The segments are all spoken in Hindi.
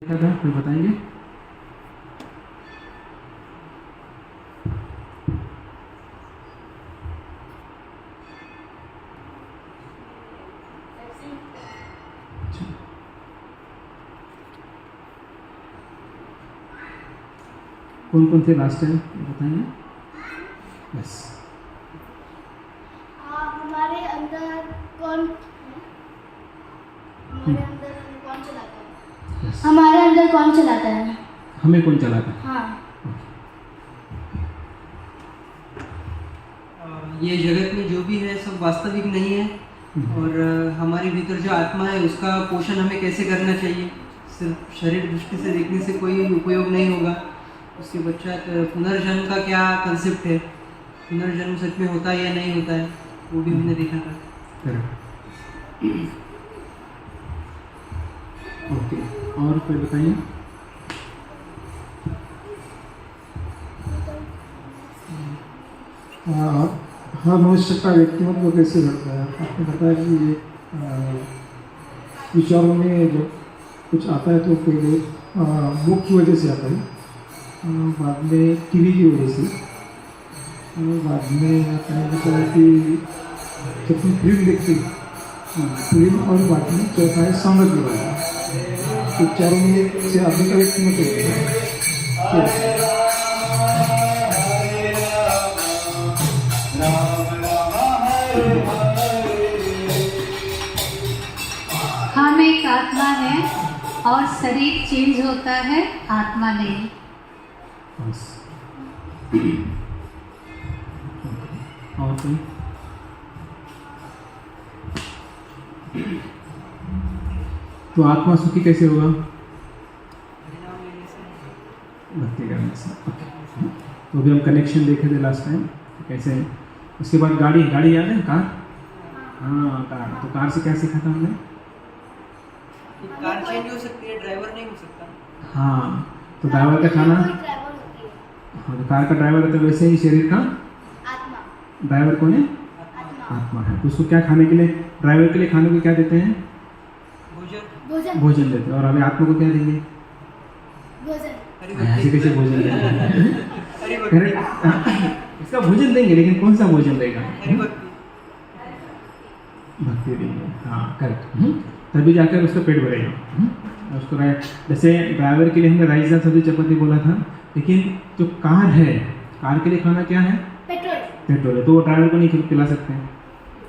क्या था कोई बताएंगे? अच्छा, कौन कौन थे लास्ट टाइम बताएंगे? बस हमारे अंदर कौन हमारे अंदर कौन चलाता है? बस हमारे अंदर कौन चलाता है? हमें कौन चलाता है? हाँ, ये जगत में जो भी है सब वास्तविक नहीं है और हमारे भीतर जो आत्मा है उसका पोषण हमें कैसे करना चाहिए। सिर्फ शरीर दृष्टि से देखने से कोई उपयोग नहीं होगा। उसके पश्चात पुनर्जन्म का क्या कंसेप्ट है, पुनर्जन्म सच में होता है या नहीं होता है, वो भी हमने देखा था। ओके, और कोई बताइए? हाँ, मनुष्य का व्यक्तिमत्व को कैसे घटता है? आपने बताया कि ये विचारों में जब कुछ आता है तो कोई बहुत मुख की वजह से आता है, बाद में टीवी की वजह से, बाद में आपने बताया कि जब तुम फिल्म देखते फिल्म, और बाद में चौथा है संगत की वजह। तो चारों में से आदमी का व्यक्तिमत्व होता है। हम एक आत्मा है और शरीर चेंज होता है, आत्मा नहीं। बस और कोई? तो आत्मा सुखी कैसे होगा? भक्ति करने से। ओके, तो अभी हम कनेक्शन देखे थे लास्ट टाइम कैसे। उसके बाद गाड़ी याद है? कार, हाँ कार। तो कार से क्या सीखा था हमने? कार चेंज हो सकती है, ड्राइवर नहीं हो सकता। हाँ, तो ड्राइवर का खाना, कोई ड्राइवर होती है। हाँ तो कार का ड्राइवर है, तो वैसे ही शरीर का आत्मा ड्राइवर कौन है? आत्मा आत्मा है। तो उसको क्या खाने के लिए, ड्राइवर के लिए खाने को क्या देते हैं? भोजन भोजन देते हैं। और अभी आत्मा को क्या देंगे? भोजन ऐसे कैसे भोजन देंगे? हरि भक्ति। इसका भोजन देंगे, लेकिन कौन सा भोजन देगा? हरि भक्ति। भक्ति देंगे, हाँ करेक्ट। तभी जाकर उसका पेट भरेगा। उसको जैसे ड्राइवर के लिए हमने राइस दाल सब्जी चपाती बोला था, लेकिन जो कार है, कार के लिए खाना क्या है? पेट्रोल पेट्रोल है, तो वो ड्राइवर को नहीं पिला सकते हैं,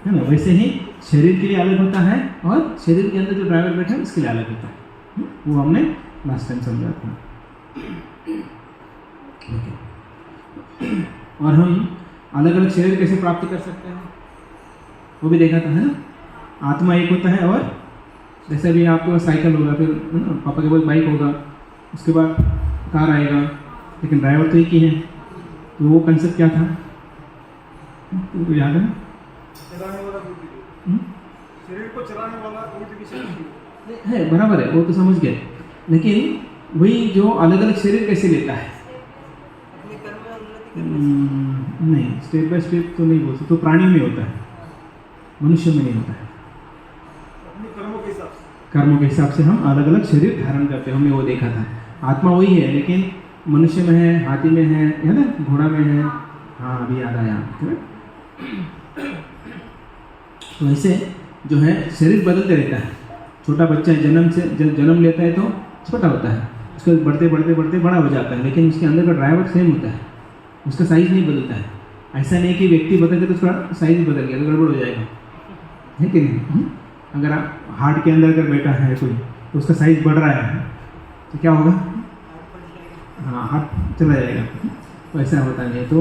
है ना। वैसे ही शरीर के लिए अलग होता है और शरीर के अंदर जो ड्राइवर बैठा है उसके लिए अलग होता है। वो हमने लास्ट टाइम समझा था। ओके, और हम अलग अलग शरीर कैसे प्राप्त कर सकते हैं वो भी देखा था, है ना। आत्मा एक होता है, और जैसे भी आपके पास साइकिल होगा, फिर पापा के पास बाइक होगा, उसके बाद कार आएगा, लेकिन ड्राइवर तो एक ही है। तो वो कंसेप्ट क्या था, तुमको याद है? चलाने वाला कोई शरीर को चलाने वाला कोई भी शरीर है, बराबर है, वो तो समझ गए। लेकिन वही जो अलग अलग शरीर कैसे लेता है? अपने कर्म में उन्नति करने नहीं, स्टेप बाय स्टेप तो नहीं बोल सकते। तो प्राणी में होता है, मनुष्य में नहीं होता है। अपने कर्मों के हिसाब से कर्मों के हिसाब से हम अलग अलग शरीर धारण करते हैं, हमने वो देखा था। आत्मा वही है, लेकिन मनुष्य में है, हाथी में है ना, घोड़ा में है। हाँ, अभी याद आया। तो ऐसे जो है शरीर बदलते रहता है। छोटा बच्चा जन्म लेता है तो छोटा होता है, उसके बढ़ते बढ़ते बढ़ते बड़ा हो जाता है, लेकिन उसके अंदर का ड्राइवर सेम होता है, उसका साइज नहीं बदलता है। ऐसा नहीं कि व्यक्ति बदल गया तो उसका साइज बदल गया तो गड़बड़ हो जाएगा, है कि नहीं? अगर आप हार्ट के अंदर अगर बैठा है कोई, तो उसका साइज बढ़ रहा है तो क्या होगा? हाँ, हार्ट चला जाएगा। तो ऐसा होता नहीं है। तो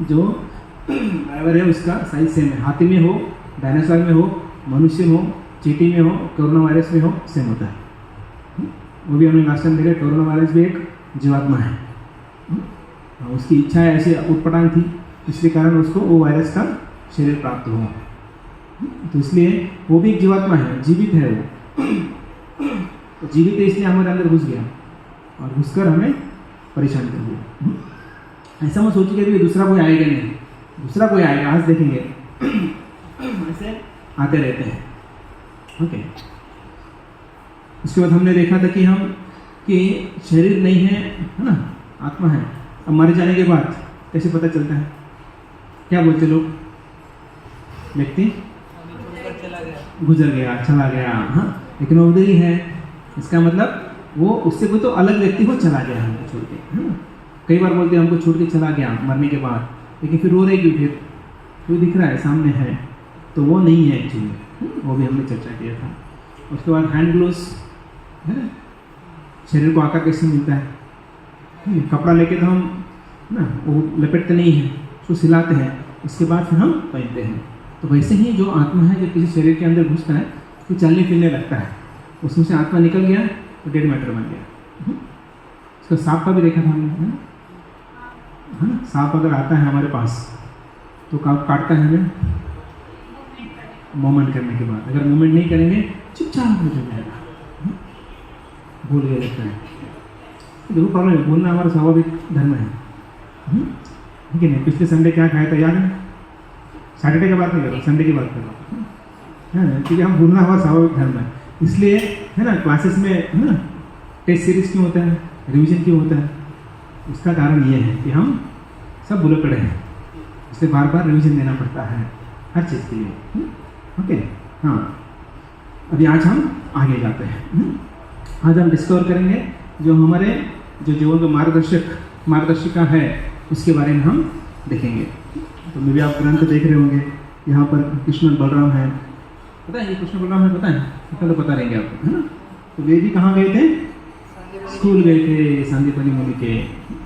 जो ड्राइवर है उसका साइज सेम है। हाथी में हो, डायनासोर में हो, मनुष्य में हो, चींटी में हो, कोरोना वायरस में हो, सेम होता है। वो भी हमने लास्ट टाइम देखा, कोरोना वायरस भी एक जीवात्मा है। उसकी इच्छा ऐसी उटपटांग थी, इसलिए कारण उसको वो वायरस का शरीर प्राप्त हुआ। तो इसलिए वो भी एक जीवात्मा है, जीवित है वो। तो जीवित है इसलिए हमारे अंदर घुस गया और घुसकर हमें परेशान कर दिया। ऐसा मत सोचिए कि दूसरा कोई आएगा नहीं, दूसरा कोई आएगा, आज देखेंगे। ऐसे आते रहते हैं। ओके, उसके बाद हमने देखा था कि हम कि शरीर नहीं है ना, आत्मा है। अब मर जाने के बाद कैसे पता चलता है? क्या बोलते लोग? व्यक्ति गुजर गया, चला गया, हाँ, लेकिन वो उधर ही है। इसका मतलब वो उससे कोई तो अलग व्यक्ति को चला गया हमको छोड़ के, है ना। कई बार बोलते हैं हमको छोड़ के चला गया मरने के बाद, लेकिन फिर रो रहेगी, फिर वो दिख रहा है सामने है, तो वो नहीं है एक्चुअली। वो भी हमने चर्चा किया था। उसके बाद हैंड ग्लोव्स है ना, शरीर को आकार कैसे मिलता है? कपड़ा लेके तो हम ना वो लपेटते नहीं हैं, उसको सिलाते हैं, उसके बाद फिर हम पहनते हैं। तो वैसे ही जो आत्मा है जब किसी शरीर के अंदर घुसता है तो चलने फिरने लगता है, उसमें से आत्मा निकल गया तो डेड मैटर बन गया। इसका सांप का भी देखा था हमने, है ना। सांप अगर आता है हमारे पास तो काटता है हमें मूवमेंट करने के बाद। अगर मूवमेंट नहीं करेंगे चुपचाप हो जाएगा, भूल गया लगता है। देखो प्रॉब्लम है, भूलना हमारा स्वाभाविक धर्म है, ठीक है नहीं। पिछले संडे क्या खाया था याद है? सैटरडे की बात नहीं कर रहा, संडे की बात कर रहा हूँ, है ना। क्योंकि हम भूलना हमारा स्वाभाविक धर्म है, इसलिए है ना। क्लासेस में है ना टेस्ट सीरीज क्यों होता है, रिवीजन क्यों होता है? उसका कारण ये है कि हम सब भूले पड़े हैं, इसलिए बार बार रिवीजन देना पड़ता है हर चीज़ के लिए। ओके, हाँ। अभी आज हम आगे जाते हैं। आज हम डिस्कवर करेंगे जो हमारे जो जीवन का मार्गदर्शिका है उसके बारे में हम देखेंगे। तो मे भी आप ग्रंथ देख रहे होंगे, यहाँ पर कृष्ण और बलराम है, पता है ये कृष्ण बलराम है, पता है? इतना तो पता रहेंगे आपको, है ना। तो वे भी कहाँ गए थे? स्कूल गए थे सांदीपनि मुनि के।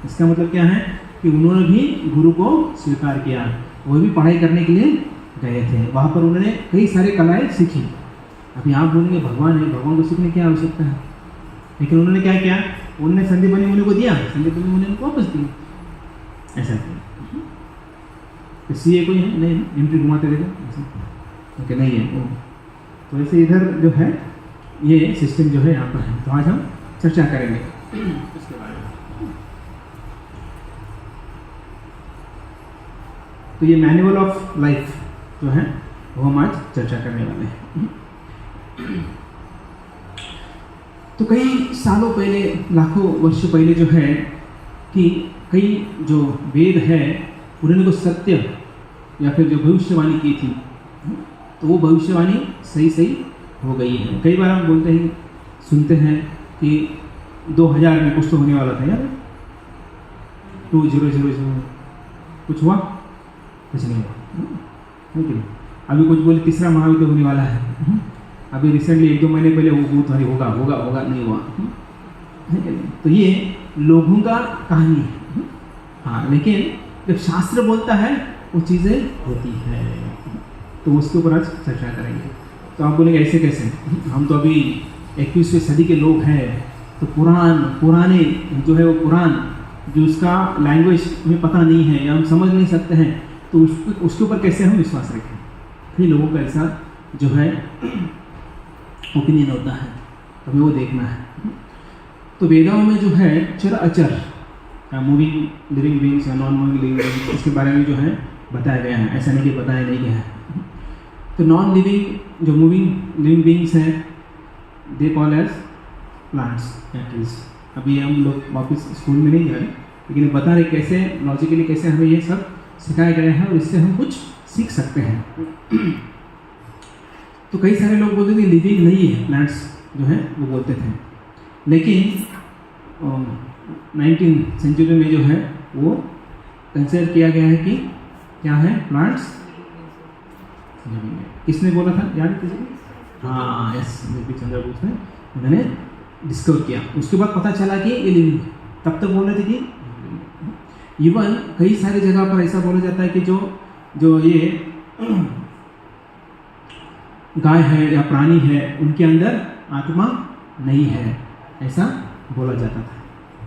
इसका मतलब क्या है कि उन्होंने भी गुरु को स्वीकार किया, वो भी पढ़ाई करने के लिए गए थे। वहाँ पर उन्होंने कई सारे कलाएँ सीखी। अभी आप बोलेंगे भगवान है, भगवान को सीखने की आवश्यकता है, लेकिन उन्होंने क्या किया? उन्होंने संदीपनि मुनि को दिया, संदीपनि मुनि उनको वापस दिया, ऐसा किया। तो सीए कोई है नहीं, एंट्री घुमाते देखो ऐसा, ओके नहीं है वो। तो ऐसे इधर जो है ये सिस्टम जो है यहाँ पर है। तो आज हम चर्चा करेंगे इसके बारे में। तो ये मैनुअल ऑफ लाइफ जो है वो हम आज चर्चा करने वाले हैं। तो कई सालों पहले, लाखों वर्ष पहले जो है कि कई जो वेद है उन्होंने को सत्य या फिर जो भविष्यवाणी की थी, तो वो भविष्यवाणी सही हो गई है। कई बार हम बोलते हैं, सुनते हैं कि 2000 में कुछ तो होने वाला था यार, 2000 कुछ हुआ? कुछ नहीं हुआ। अभी कुछ बोले तीसरा महायुद्ध होने वाला है, अभी रिसेंटली 1-2 महीने पहले वो बहुत भारी होगा नहीं हुआ, तो ये लोगों का कहानी है। हाँ, लेकिन जब शास्त्र बोलता है वो चीज़ें होती है, तो उसके ऊपर आज चर्चा करेंगे। तो आप बोलेंगे ऐसे कैसे? हम तो अभी 21वीं सदी के लोग हैं, तो पुराने जो है वो पुराण जो उसका लैंग्वेज हमें पता नहीं है या हम समझ नहीं सकते हैं, तो उसके ऊपर कैसे हम विश्वास रखें? कई लोगों का ऐसा जो है ओपिनियन होता है, हमें वो देखना है। तो वेदाओं में जो है चर अचर या मूविंग लिविंग बींग्स या नॉन मूविंग लिविंग बींग्स, इसके बारे में जो है बताया गया है, ऐसा नहीं कि बताया नहीं गया है। तो नॉन लिविंग जो मूविंग लिविंग बींग्स हैं दे कॉल एज प्लांट्स या ट्रीज। अभी हम लोग वापस स्कूल में नहीं जा रहे, लेकिन बता रहे कैसे लॉजिकली कैसे हमें ये सब सिखाया गया है और इससे हम कुछ सीख सकते हैं। तो कई सारे लोग बोलते थे लिविंग नहीं है प्लांट्स जो है वो बोलते थे, लेकिन 19th सेंचुरी में जो है वो कंसिडर किया गया है कि क्या है प्लांट्स लिविंग है। किसने बोला था याद है किसी? हाँ यस, चंद्र बोस ने उन्होंने डिस्कवर किया। उसके बाद पता चला कि ये लिविंग है, तब तक बोल रहे थे कि इवन कई सारी जगह पर ऐसा बोला जाता है कि जो ये गाय है या प्राणी है उनके अंदर आत्मा नहीं है, ऐसा बोला जाता था।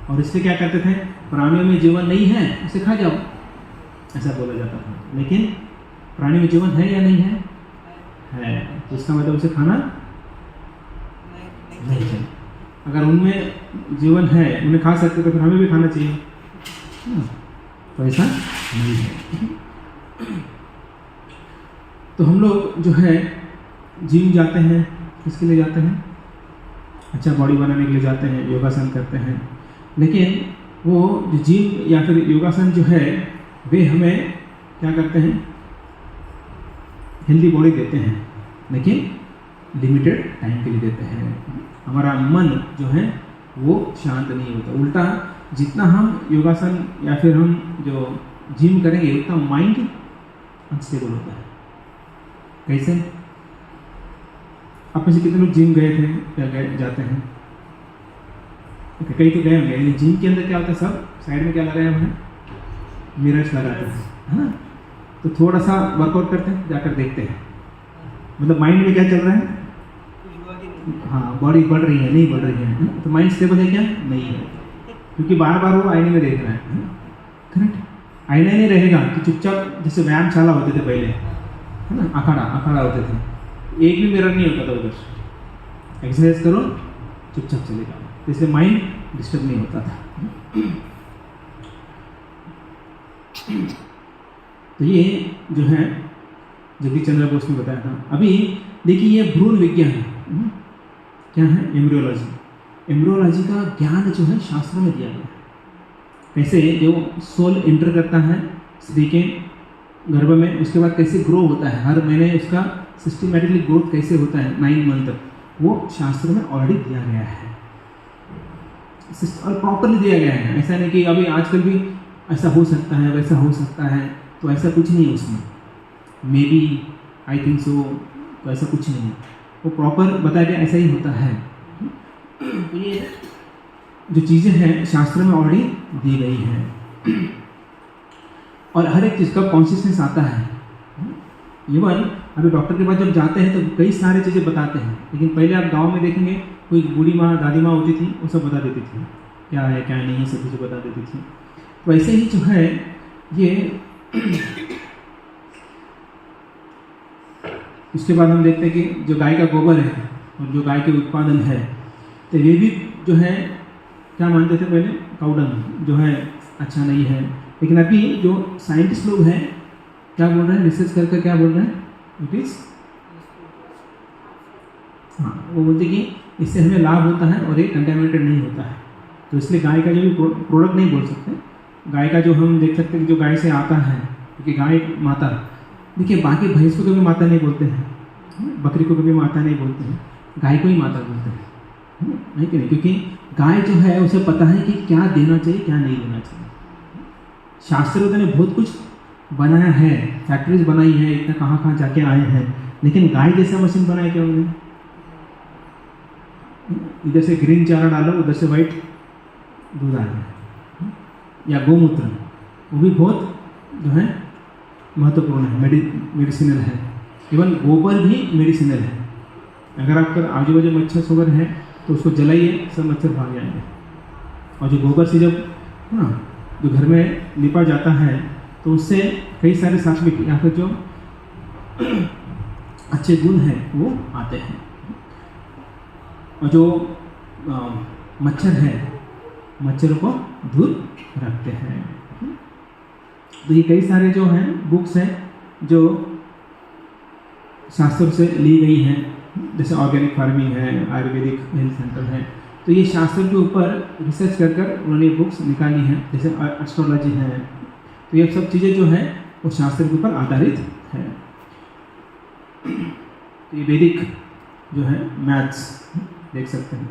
और इसलिए क्या करते थे, प्राणियों में जीवन नहीं है उसे खा जाओ, ऐसा बोला जाता था। लेकिन प्राणी में जीवन है या नहीं है, तो इसका मतलब उसे खाना नहीं चाहिए। अगर उनमें जीवन है, उन्हें खा सकते तो फिर हमें भी खाना चाहिए, तो ऐसा नहीं है। तो हम लोग जो है जिम जाते हैं, किसके लिए जाते हैं? अच्छा बॉडी बनाने के लिए जाते हैं, योगासन करते हैं, लेकिन वो जो जिम या फिर योगासन जो है वे हमें क्या करते हैं, हेल्दी बॉडी देते हैं, लेकिन लिमिटेड टाइम के लिए देते हैं। हमारा मन जो है वो शांत नहीं होता, उल्टा जितना हम योगासन या फिर हम जो जिम करेंगे उतना माइंड अनस्टेबल होता है। कैसे? आप में से कितने लोग जिम गए थे या गए जाते हैं? कई तो गए होंगे, लेकिन जिम के अंदर क्या होता है, सब साइड में क्या लगाए हुए हैं, मिरर्स लगाते हैं, है ना? तो थोड़ा सा वर्कआउट करते हैं, जाकर देखते हैं, मतलब माइंड में क्या चल रहा है, हाँ बॉडी बढ़ रही है नहीं बढ़ रही है, तो माइंड स्टेबल है क्या? नहीं है, क्योंकि बार बार वो आईने में देख रहा है। करेक्ट? आईना नहीं रहेगा तो चुपचाप, जैसे व्यायामशाला होते थे पहले, है ना, अखाड़ा होते थे, एक भी मिरर नहीं होता था उधर, एक्सरसाइज करो चुपचाप चलेगा, इसलिए माइंड डिस्टर्ब नहीं होता था। तो ये जो है जगदीश चंद्र बोस ने बताया था। अभी देखिए ये भ्रूण विज्ञान क्या है, एम्ब्रियोलॉजी। एम्ब्रियोलॉजी का ज्ञान जो है शास्त्र में दिया गया है, कैसे जो सोल एंटर करता है स्त्री के गर्भ में, उसके बाद कैसे ग्रो होता है, हर महीने उसका सिस्टमेटिकली ग्रोथ कैसे होता है 9 मंथ तक, वो शास्त्र में ऑलरेडी दिया गया है और प्रॉपरली दिया गया है। ऐसा नहीं कि अभी आजकल भी ऐसा हो सकता है वैसा हो सकता है, तो ऐसा कुछ नहीं है उसमें, may B I think so, तो ऐसा कुछ नहीं है, वो प्रॉपर बताया गया ऐसा ही होता है। तो ये जो चीज़ें हैं शास्त्र में ऑलरेडी दी गई हैं और हर एक चीज़ का कॉन्शियसनेस आता है। इवन अभी डॉक्टर के पास जब जाते हैं तो कई सारी चीज़ें बताते हैं, लेकिन पहले आप गांव में देखेंगे कोई बूढ़ी माँ दादी माँ होती थी, वो सब बता देती थी क्या है क्या नहीं है, सब कुछ बता देती थी। तो ऐसे ही जो है ये उसके बाद हम देखते हैं कि जो गाय का गोबर है और जो गाय के उत्पादन है, तो ये भी जो है क्या मानते थे पहले, काउडंग जो है अच्छा नहीं है, लेकिन अभी जो साइंटिस्ट लोग हैं क्या बोल रहे हैं, रिसर्च करके क्या बोल रहे हैं, इट इज हाँ, वो बोलते कि इससे हमें लाभ होता है और ये कंटेमिनेटेड नहीं होता है। तो इसलिए गाय का जो भी प्रोडक्ट नहीं बोल सकते, गाय का जो हम देख सकते हैं जो गाय से आता है, क्योंकि गाय माता, देखिए बाकी भैंस को कभी माता नहीं बोलते हैं, बकरी को कभी माता नहीं बोलते हैं, गाय को ही माता बोलते हैं, नहीं कि नहीं, क्योंकि गाय जो है उसे पता है कि क्या देना चाहिए क्या नहीं देना चाहिए। शास्त्रों ने बहुत कुछ बनाया है, फैक्ट्रीज बनाई है, इतना कहाँ जाके आए हैं, लेकिन गाय जैसा मशीन बनाया क्या उन्होंने, इधर से ग्रीन चारा डालो उधर से वाइट दूध आ गया, या गोमूत्र, वो भी बहुत जो है महत्वपूर्ण है, मेडिसिनल है। इवन गोबर भी मेडिसिनल है, अगर आपका आजू बाजू मच्छर सोगर है तो उसको जलाइए, सब मच्छर भाग जाएंगे। और जो गोबर से जब ना जो घर में लिपा जाता है तो उससे कई सारे सात्विक या फिर जो अच्छे गुण हैं वो आते हैं, और जो मच्छर है मच्छरों को दूर रखते हैं। तो ये कई सारे जो हैं बुक्स हैं जो शास्त्रों से ली गई हैं, जैसे ऑर्गेनिक फार्मिंग है, आयुर्वेदिक हेल्थ सेंटर है, तो ये शास्त्र के ऊपर रिसर्च कर उन्होंने बुक्स निकाली हैं, जैसे एस्ट्रोलॉजी है, तो ये सब चीज़ें जो हैं वो शास्त्र के ऊपर आधारित है। तो ये वैदिक जो है मैथ्स देख सकते हैं,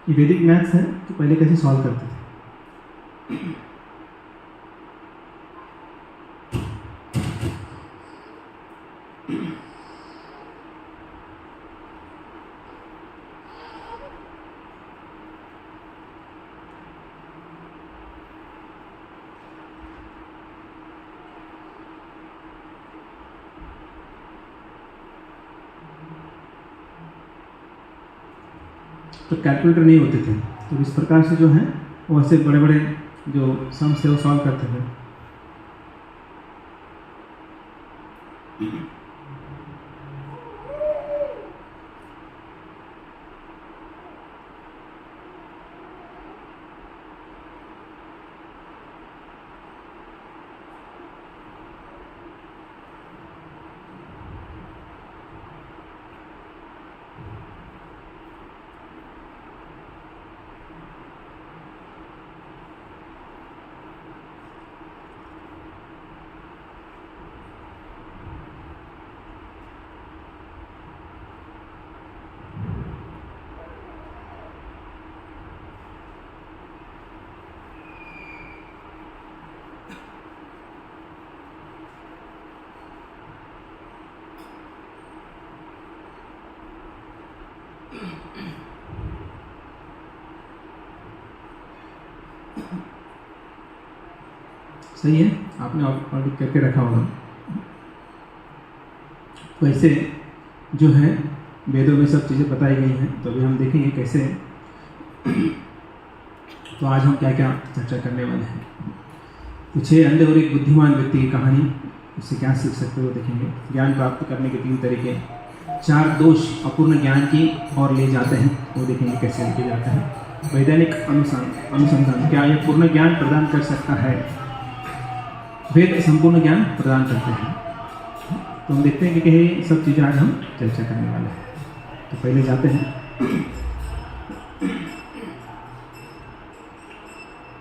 ये वैदिक मैथ्स है तो पहले कैसे सॉल्व करते थे। तो कैलकुलेटर नहीं होते थे, तो इस प्रकार से जो है वो ऐसे बड़े बड़े जो सम्स है वो सॉल्व करते थे। सही है, आपने ऑडिट करके रखा होगा। वैसे जो है वेदों में सब चीज़ें बताई गई हैं, तो अभी हम देखेंगे कैसे। तो आज हम क्या क्या चर्चा करने वाले हैं। तो 6 अंधे और एक बुद्धिमान व्यक्ति की कहानी, उससे क्या सीख सकते हो देखेंगे। ज्ञान प्राप्त करने के 3 तरीके। 4 दोष अपूर्ण ज्ञान की ओर ले जाते हैं, वो देखेंगे कैसे लेके जाते हैं। वैज्ञानिक अनुसंधान, क्या यह पूर्ण ज्ञान प्रदान कर सकता है। वेद संपूर्ण ज्ञान प्रदान करते हैं। तो हम देखते हैं कि ये सब चीज़ें आज हम चर्चा करने वाले हैं। तो पहले जाते हैं।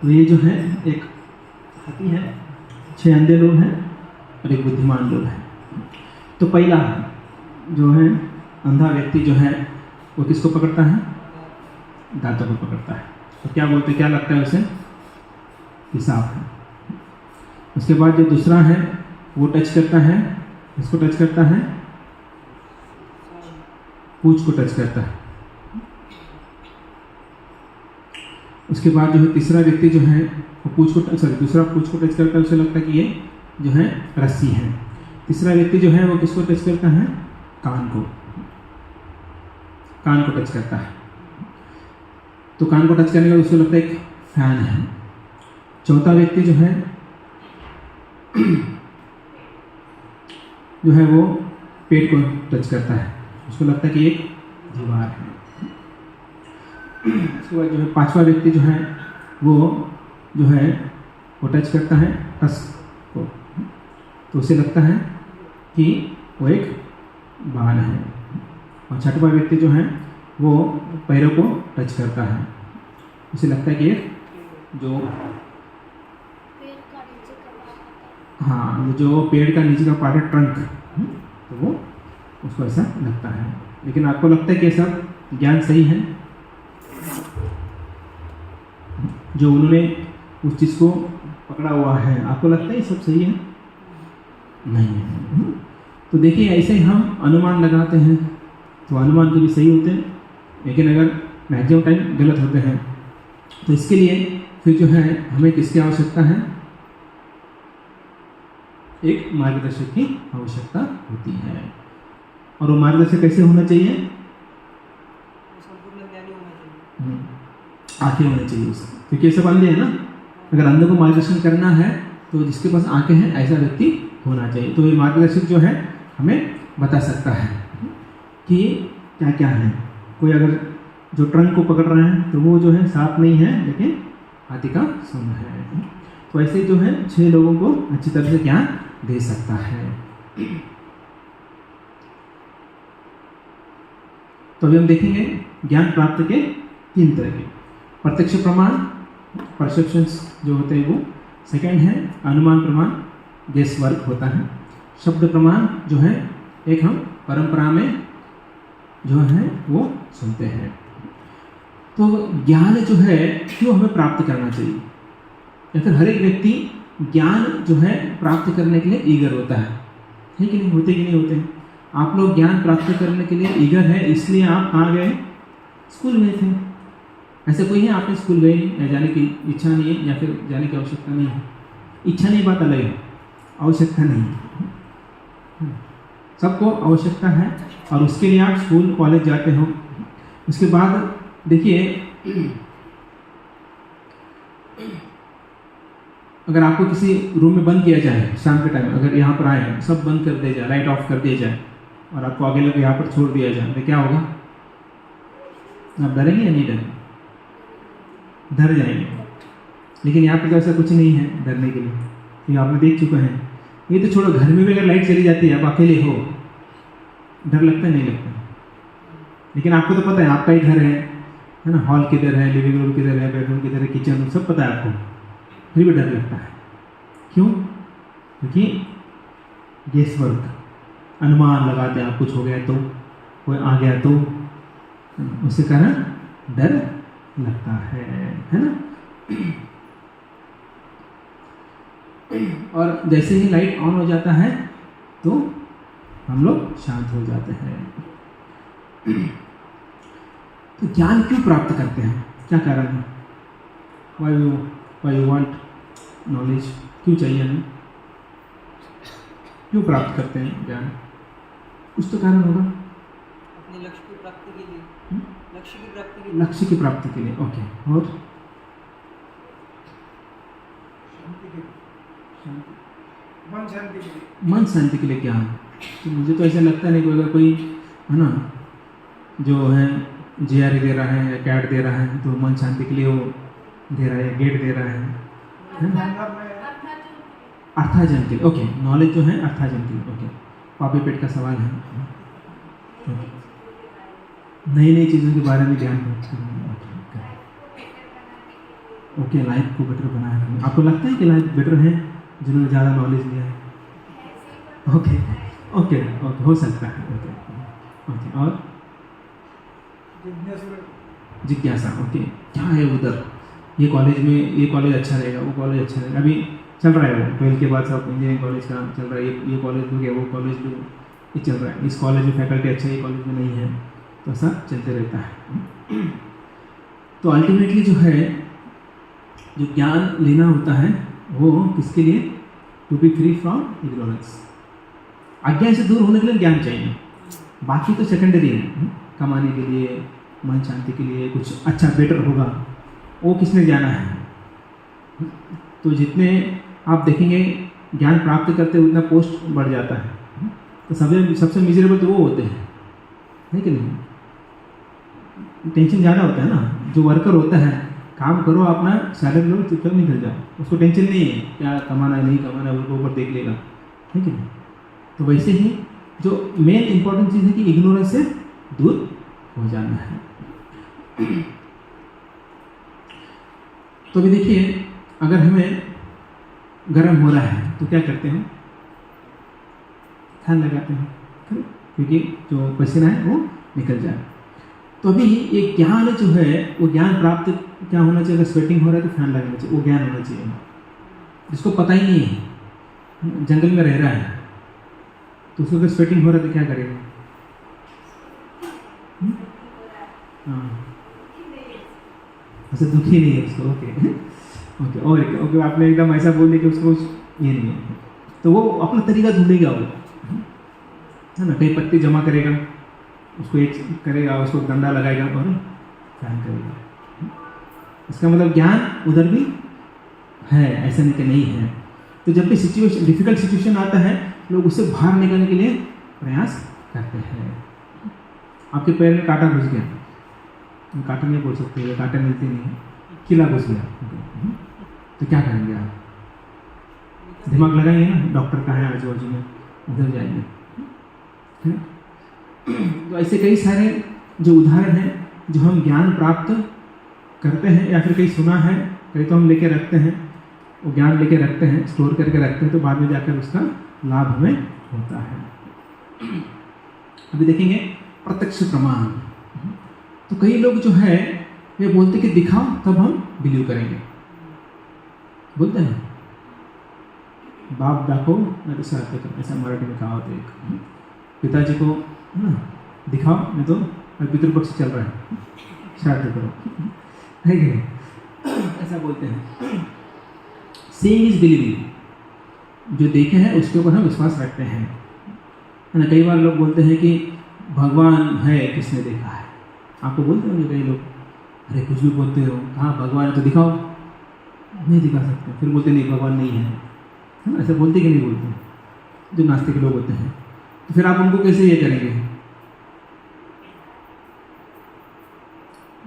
तो ये जो है एक हाथी है, 6 अंधे लोग हैं और एक बुद्धिमान लोग हैं। तो पहला जो है अंधा व्यक्ति जो है वो किसको पकड़ता है, दांतों को पकड़ता है। तो क्या बोलते, क्या लगता है उसे, पेशाब है। उसके बाद जो दूसरा है वो टच करता है, इसको टच करता है, पूंछ को टच करता है। उसके बाद जो है तीसरा व्यक्ति जो है वो दूसरा पूंछ को टच करता है, उसे लगता है कि ये जो है रस्सी है। तीसरा व्यक्ति जो है वो किसको टच करता है, कान को टच करता है। तो कान को टच करने के बाद उसको लगता है एक फैन है। चौथा व्यक्ति जो है वो पेट को टच करता है, उसको लगता है कि एक दीवार है। उसके बाद जो है 5वां व्यक्ति जो है वो टच करता है टस्क को, तो उसे लगता है कि वो एक बाल है। और 6वां व्यक्ति जो है वो पैरों को टच करता है, उसे लगता है कि एक जो जो पेड़ का नीचे का पार्ट है, ट्रंक, तो वो उसको ऐसा लगता है। लेकिन आपको लगता है कि ये सब ज्ञान सही है, जो उन्होंने उस चीज़ को पकड़ा हुआ है, आपको लगता है ये सब सही है? नहीं है। तो देखिए ऐसे ही हम अनुमान लगाते हैं, तो अनुमान तो भी सही होते हैं, लेकिन अगर मैक्सिमम टाइम गलत होते हैं। तो इसके लिए फिर जो है हमें किसकी आवश्यकता है, एक मार्गदर्शक की आवश्यकता होती है। और वो मार्गदर्शक कैसे होना चाहिए, संपूर्ण ज्ञानी होना चाहिए, आंखें होनी चाहिए उससे, क्योंकि ये सब अंधे हैं ना। अगर अंधे को मार्गदर्शन करना है तो जिसके पास आंखें हैं ऐसा व्यक्ति होना चाहिए। तो ये मार्गदर्शक जो है हमें बता सकता है कि क्या क्या है। कोई अगर जो ट्रंक को पकड़ रहे हैं तो वो जो है सांप नहीं है, लेकिन हाथी का सूंड है। तो ऐसे जो है 6 लोगों को अच्छी तरह से ज्ञान दे सकता है। तो अभी हम देखेंगे ज्ञान प्राप्त के 3 तरह के। प्रत्यक्ष प्रमाण, परसेप्शंस जो होते हैं वो। सेकंड है अनुमान प्रमाण, गेस वर्क होता है। शब्द प्रमाण जो है एक हम परंपरा में जो है वो सुनते हैं। तो ज्ञान जो है क्यों हमें प्राप्त करना चाहिए, या फिर हर एक व्यक्ति ज्ञान जो है प्राप्त करने के लिए ईगर होता है कि नहीं, होते कि नहीं होते। आप लोग ज्ञान प्राप्त करने के लिए ईगर है, इसलिए आप कहाँ गए, स्कूल गए थे। ऐसे कोई है आपने स्कूल गए या जाने की इच्छा नहीं है, या फिर जाने की आवश्यकता नहीं है। इच्छा नहीं बात अलग है, आवश्यकता नहीं है। सबको आवश्यकता है और उसके लिए आप स्कूल कॉलेज जाते हो। उसके बाद देखिए, अगर आपको किसी रूम में बंद किया जाए शाम के टाइम, अगर यहाँ पर आए हैं सब बंद कर दिया जाए, लाइट ऑफ कर दिया जाए और आपको आगे लगे यहाँ पर छोड़ दिया जाए, तो क्या होगा, आप डरेंगे या नहीं डरेंगे? डर जाएंगे। लेकिन यहाँ पर तो ऐसा कुछ नहीं है डरने के लिए, ये आपने देख चुका है। ये तो छोड़ो, घर में भी अगर लाइट चली जाती है, आप अकेले हो, डर लगता है नहीं लगता? लेकिन आपको तो पता है आपका ही घर है ना, हॉल किधर है, लिविंग रूम किधर है, बेडरूम किधर है, किचन, सब पता है आपको, फिर भी डर लगता है। क्यों? क्योंकि गेस वर्क, अनुमान लगाते हैं, आप कुछ हो गया तो, कोई आ गया तो, उसके कारण डर लगता है ना। और जैसे ही लाइट ऑन हो जाता है तो हम लोग शांत हो जाते हैं। तो ज्ञान क्यों प्राप्त करते हैं, क्या कारण है? वायु व्हाई यू वांट नॉलेज, क्यों चाहिए हमें, क्यों प्राप्त करते हैं ज्ञान? कुछ तो कारण होगा। अपने लक्ष्य की प्राप्ति के लिए, लक्ष्य की प्राप्ति के लिए। लक्ष्य की प्राप्ति के लिए, ओके। और मन शांति के लिए। मन शांति के लिए ज्ञान। तो मुझे तो ऐसा लगता नहीं कि अगर कोई है ना जो है GRE दे रहा है या कैट दे रहा है तो मन शांति के लिए वो दे रहा है, गेट दे रहा है ना? अर्थार्जन के लिए, ओके। नॉलेज जो है अर्थार्जन के लिए, ओके। पापे पेट का सवाल है, नई नई चीज़ों के बारे में ज्ञान प्राप्त करना, ओके। लाइफ को बेटर बनाया। आपको लगता है कि लाइफ बेटर है जिन्होंने ज़्यादा नॉलेज लिया है? ओके ओके ओके, हो सकता है, ओके ओके। और जिज्ञासा, ओके। क्या है उधर, ये कॉलेज में ये कॉलेज अच्छा रहेगा, वो कॉलेज अच्छा रहेगा। अभी चल रहा है वो 12th के बाद सब इंजीनियरिंग कॉलेज का चल रहा है, ये कॉलेज लूँगे, वो कॉलेज लूँ, ये चल रहा है। इस कॉलेज में फैकल्टी अच्छा है, ये कॉलेज में नहीं है, तो ऐसा चलते रहता है। तो अल्टीमेटली जो है, जो ज्ञान लेना होता है वो किसके लिए? To be free from ignorance. अज्ञान से दूर होने के लिए ज्ञान चाहिए, बाकी तो सेकेंडरी है। कमाने के लिए, मन शांति के लिए, कुछ अच्छा बेटर होगा, वो किसने जाना है। तो जितने आप देखेंगे ज्ञान प्राप्त करते उतना पोस्ट बढ़ जाता है। तो सबसे मिजरेबल तो वो होते हैं, है कि नहीं? टेंशन ज़्यादा होता है ना। जो वर्कर होता है, काम करो अपना, सैलरी लो, चुपचाप निकल जाओ, उसको टेंशन नहीं है क्या कमाना है नहीं कमाना है, उसको ऊपर देख लेगा, है कि नहीं? तो वैसे ही जो मेन इंपॉर्टेंट चीज़ है कि इग्नोरेंस से दूर हो जाना है। तो अभी देखिए, अगर हमें गर्म हो रहा है तो क्या करते हैं? फैन लगाते हैं, क्योंकि जो पसीना है वो निकल जाए। तो अभी ये ज्ञान जो है वो ज्ञान प्राप्त क्या होना चाहिए? अगर स्वेटिंग हो रहा है तो फैन लगाना चाहिए, वो ज्ञान होना चाहिए। जिसको पता ही नहीं है, जंगल में रह रहा है, तो उसको अगर स्वेटिंग हो रहा है तो क्या करेगा? हाँ, ऐसे दुखी नहीं है उसको, ओके ओके। और ओके, आपने एकदम ऐसा बोल दिया कि उसको ये नहीं है, तो वो अपना तरीका ढूंढेगा, वो है ना। कई पत्ते जमा करेगा, उसको एक करेगा, उसको डंडा लगाएगा और फैन करेगा। इसका मतलब ज्ञान उधर भी है, ऐसा नहीं कि नहीं है। तो जब भी सिचुएशन, डिफिकल्ट सिचुएशन आता है, लोग उससे बाहर निकलने के लिए प्रयास करते हैं। आपके पैर में कांटा घुस गया, कांटा नहीं बोल सकते, कांटा मिलते नहीं, कीला घुस गया, तो क्या करेंगे आप? दिमाग लगाएंगे ना, डॉक्टर कहाँ है आजू बाजू में, उधर जाएंगे, है? तो ऐसे कई सारे जो उदाहरण हैं, जो हम ज्ञान प्राप्त करते हैं या फिर कहीं सुना है, कहीं तो हम लेके रखते हैं, वो ज्ञान लेके रखते हैं, स्टोर करके रखते हैं, तो बाद में जाकर उसका लाभ हमें होता है। अभी देखेंगे प्रत्यक्ष प्रमाण। तो कई लोग जो है वे बोलते कि दिखाओ तब हम बिलीव करेंगे, बोलते हैं बाप डाको मैं तो साथ कर, ऐसा मराठी में कहा होता है। एक पिताजी को है ना, दिखाओ नहीं तो पितृपक्ष चल रहा है, श्राद्ध करो, है कि नहीं? ऐसा बोलते हैं। सेइंग इज बिलीविंग, जो देखे हैं उसके ऊपर हम विश्वास रखते हैं, है ना। कई बार लोग बोलते हैं कि भगवान है, किसने देखा है? आपको बोलते होंगे कई लोग, अरे कुछ भी बोलते हो, कहाँ भगवान है तो दिखाओ, नहीं दिखा सकते, फिर बोलते नहीं भगवान नहीं है ना। ऐसा बोलते कि नहीं बोलते? जो नास्तिक लोग होते हैं, तो फिर आप उनको कैसे ये करेंगे,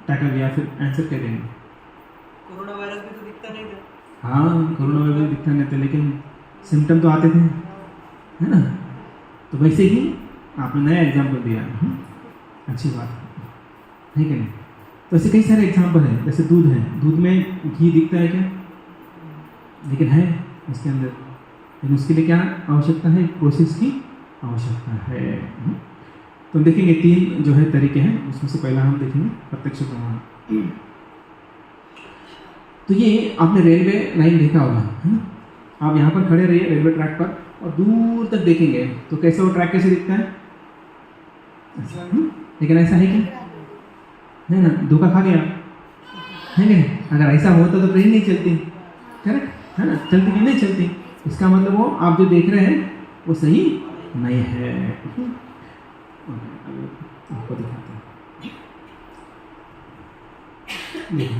टैकल या फिर आंसर क्या देंगे? कोरोना वायरस भी तो दिखता नहीं था। हाँ, कोरोना वायरस भी दिखता नहीं था, लेकिन सिम्टम तो आते थे, है ना। तो वैसे ही आपने नया एग्जाम्पल दिया, अच्छी बात है कि नहीं? तो ऐसे कई सारे एग्जाम्पल हैं, जैसे दूध है, दूध में घी दिखता है क्या? लेकिन है उसके अंदर, लेकिन उसके लिए क्या आवश्यकता है? प्रोसेस की आवश्यकता है। तो देखेंगे 3 जो है तरीके हैं, उसमें से पहला हम देखेंगे प्रत्यक्ष प्रमाण। तो ये आपने रेलवे लाइन देखा होगा, है ना। आप यहाँ पर खड़े रहिए रेलवे ट्रैक पर और दूर तक देखेंगे तो कैसे वो ट्रैक कैसे दिखता है? लेकिन ऐसा है क्या? है ना, धोखा खा गया, है नहीं? अगर ऐसा होता तो ट्रेन नहीं चलती, करेक्ट है ना, चलती कि नहीं चलती, इसका मतलब वो आप जो देख रहे हैं वो सही नहीं है। आपको दिखाते हैं,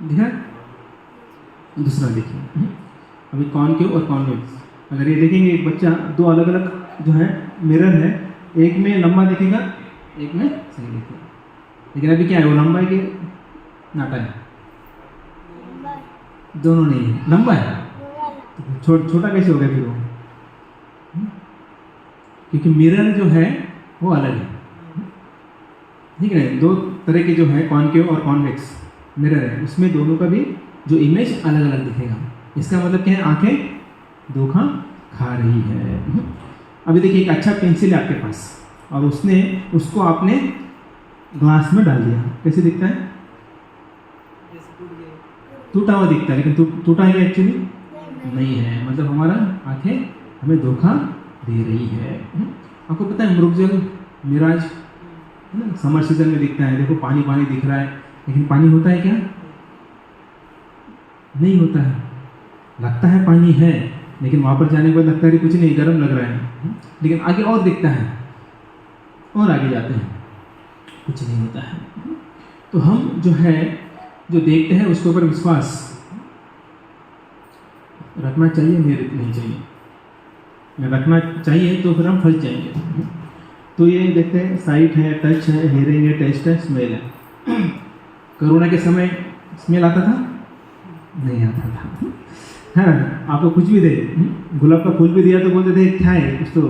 देखा, दूसरा देखिए, अभी कॉनकेव और कॉन्वेक्स। अगर ये देखेंगे एक बच्चा, दो अलग अलग जो है मिरर है, एक में लंबा दिखेगा एक में सही दिखेगा, लेकिन अभी क्या है, वो लंबा है कि नाटा है? दोनों नहीं है, लंबा है, छोटा कैसे हो गया फिर वो? क्योंकि मिरर जो है वो अलग है, ठीक है। दो तरह के जो है कॉनकेव और कॉन्वेक्स मिरर है, उसमें दोनों का भी जो इमेज अलग अलग दिखेगा। इसका मतलब क्या है, आंखें धोखा खा रही है। अभी देखिए एक अच्छा पेंसिल है आपके पास और उसको आपने ग्लास में डाल दिया, कैसे दिखता है? टूटा हुआ दिखता है, लेकिन टूटा है एक्चुअली नहीं है, मतलब हमारा आंखें हमें धोखा दे रही है। आपको पता है मृगजल मिराज समर सीजन में दिखता है, देखो पानी पानी दिख रहा है, लेकिन पानी होता है क्या? नहीं होता है, लगता है पानी है, लेकिन वहाँ पर जाने के बाद लगता है कुछ नहीं, गर्म लग रहा है, लेकिन आगे और दिखता है और आगे जाते हैं, कुछ नहीं होता है। तो हम जो है जो देखते हैं उसके ऊपर विश्वास रखना चाहिए, नहीं चाहिए? रखना चाहिए तो फिर हम फंस जाएंगे। तो ये देखते हैं, साइट है, टच है, हियरिंग है, टेस्ट है, स्मेल है। कोरोना के समय स्मेल आता था? नहीं आता था, है ना? आपको कुछ भी दे, गुलाब का फूल भी दिया तो बोलते थे क्या है, कुछ तो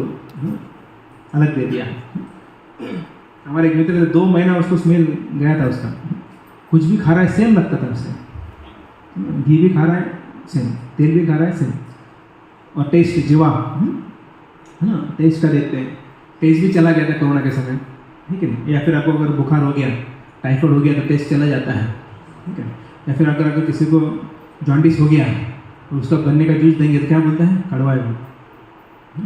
अलग दे दिया। हमारे एक मित्र 2 महीना उसको स्मेल गया था उसका, कुछ भी खा रहा है सेम लगता था उससे, घी भी खा रहा है सेम, तेल भी खा रहा है सेम, और टेस्ट जीवा है ना, टेस्ट का देखते हैं, टेस्ट भी चला गया था कोरोना के समय, ठीक है। या फिर आपको अगर बुखार हो गया, टाइफाइड हो गया तो टेस्ट चला जाता है, ठीक है। या फिर अगर किसी को जॉन्डिस हो गया और उसका गन्ने का जूस देंगे तो क्या बोलता है, कड़वा है वो,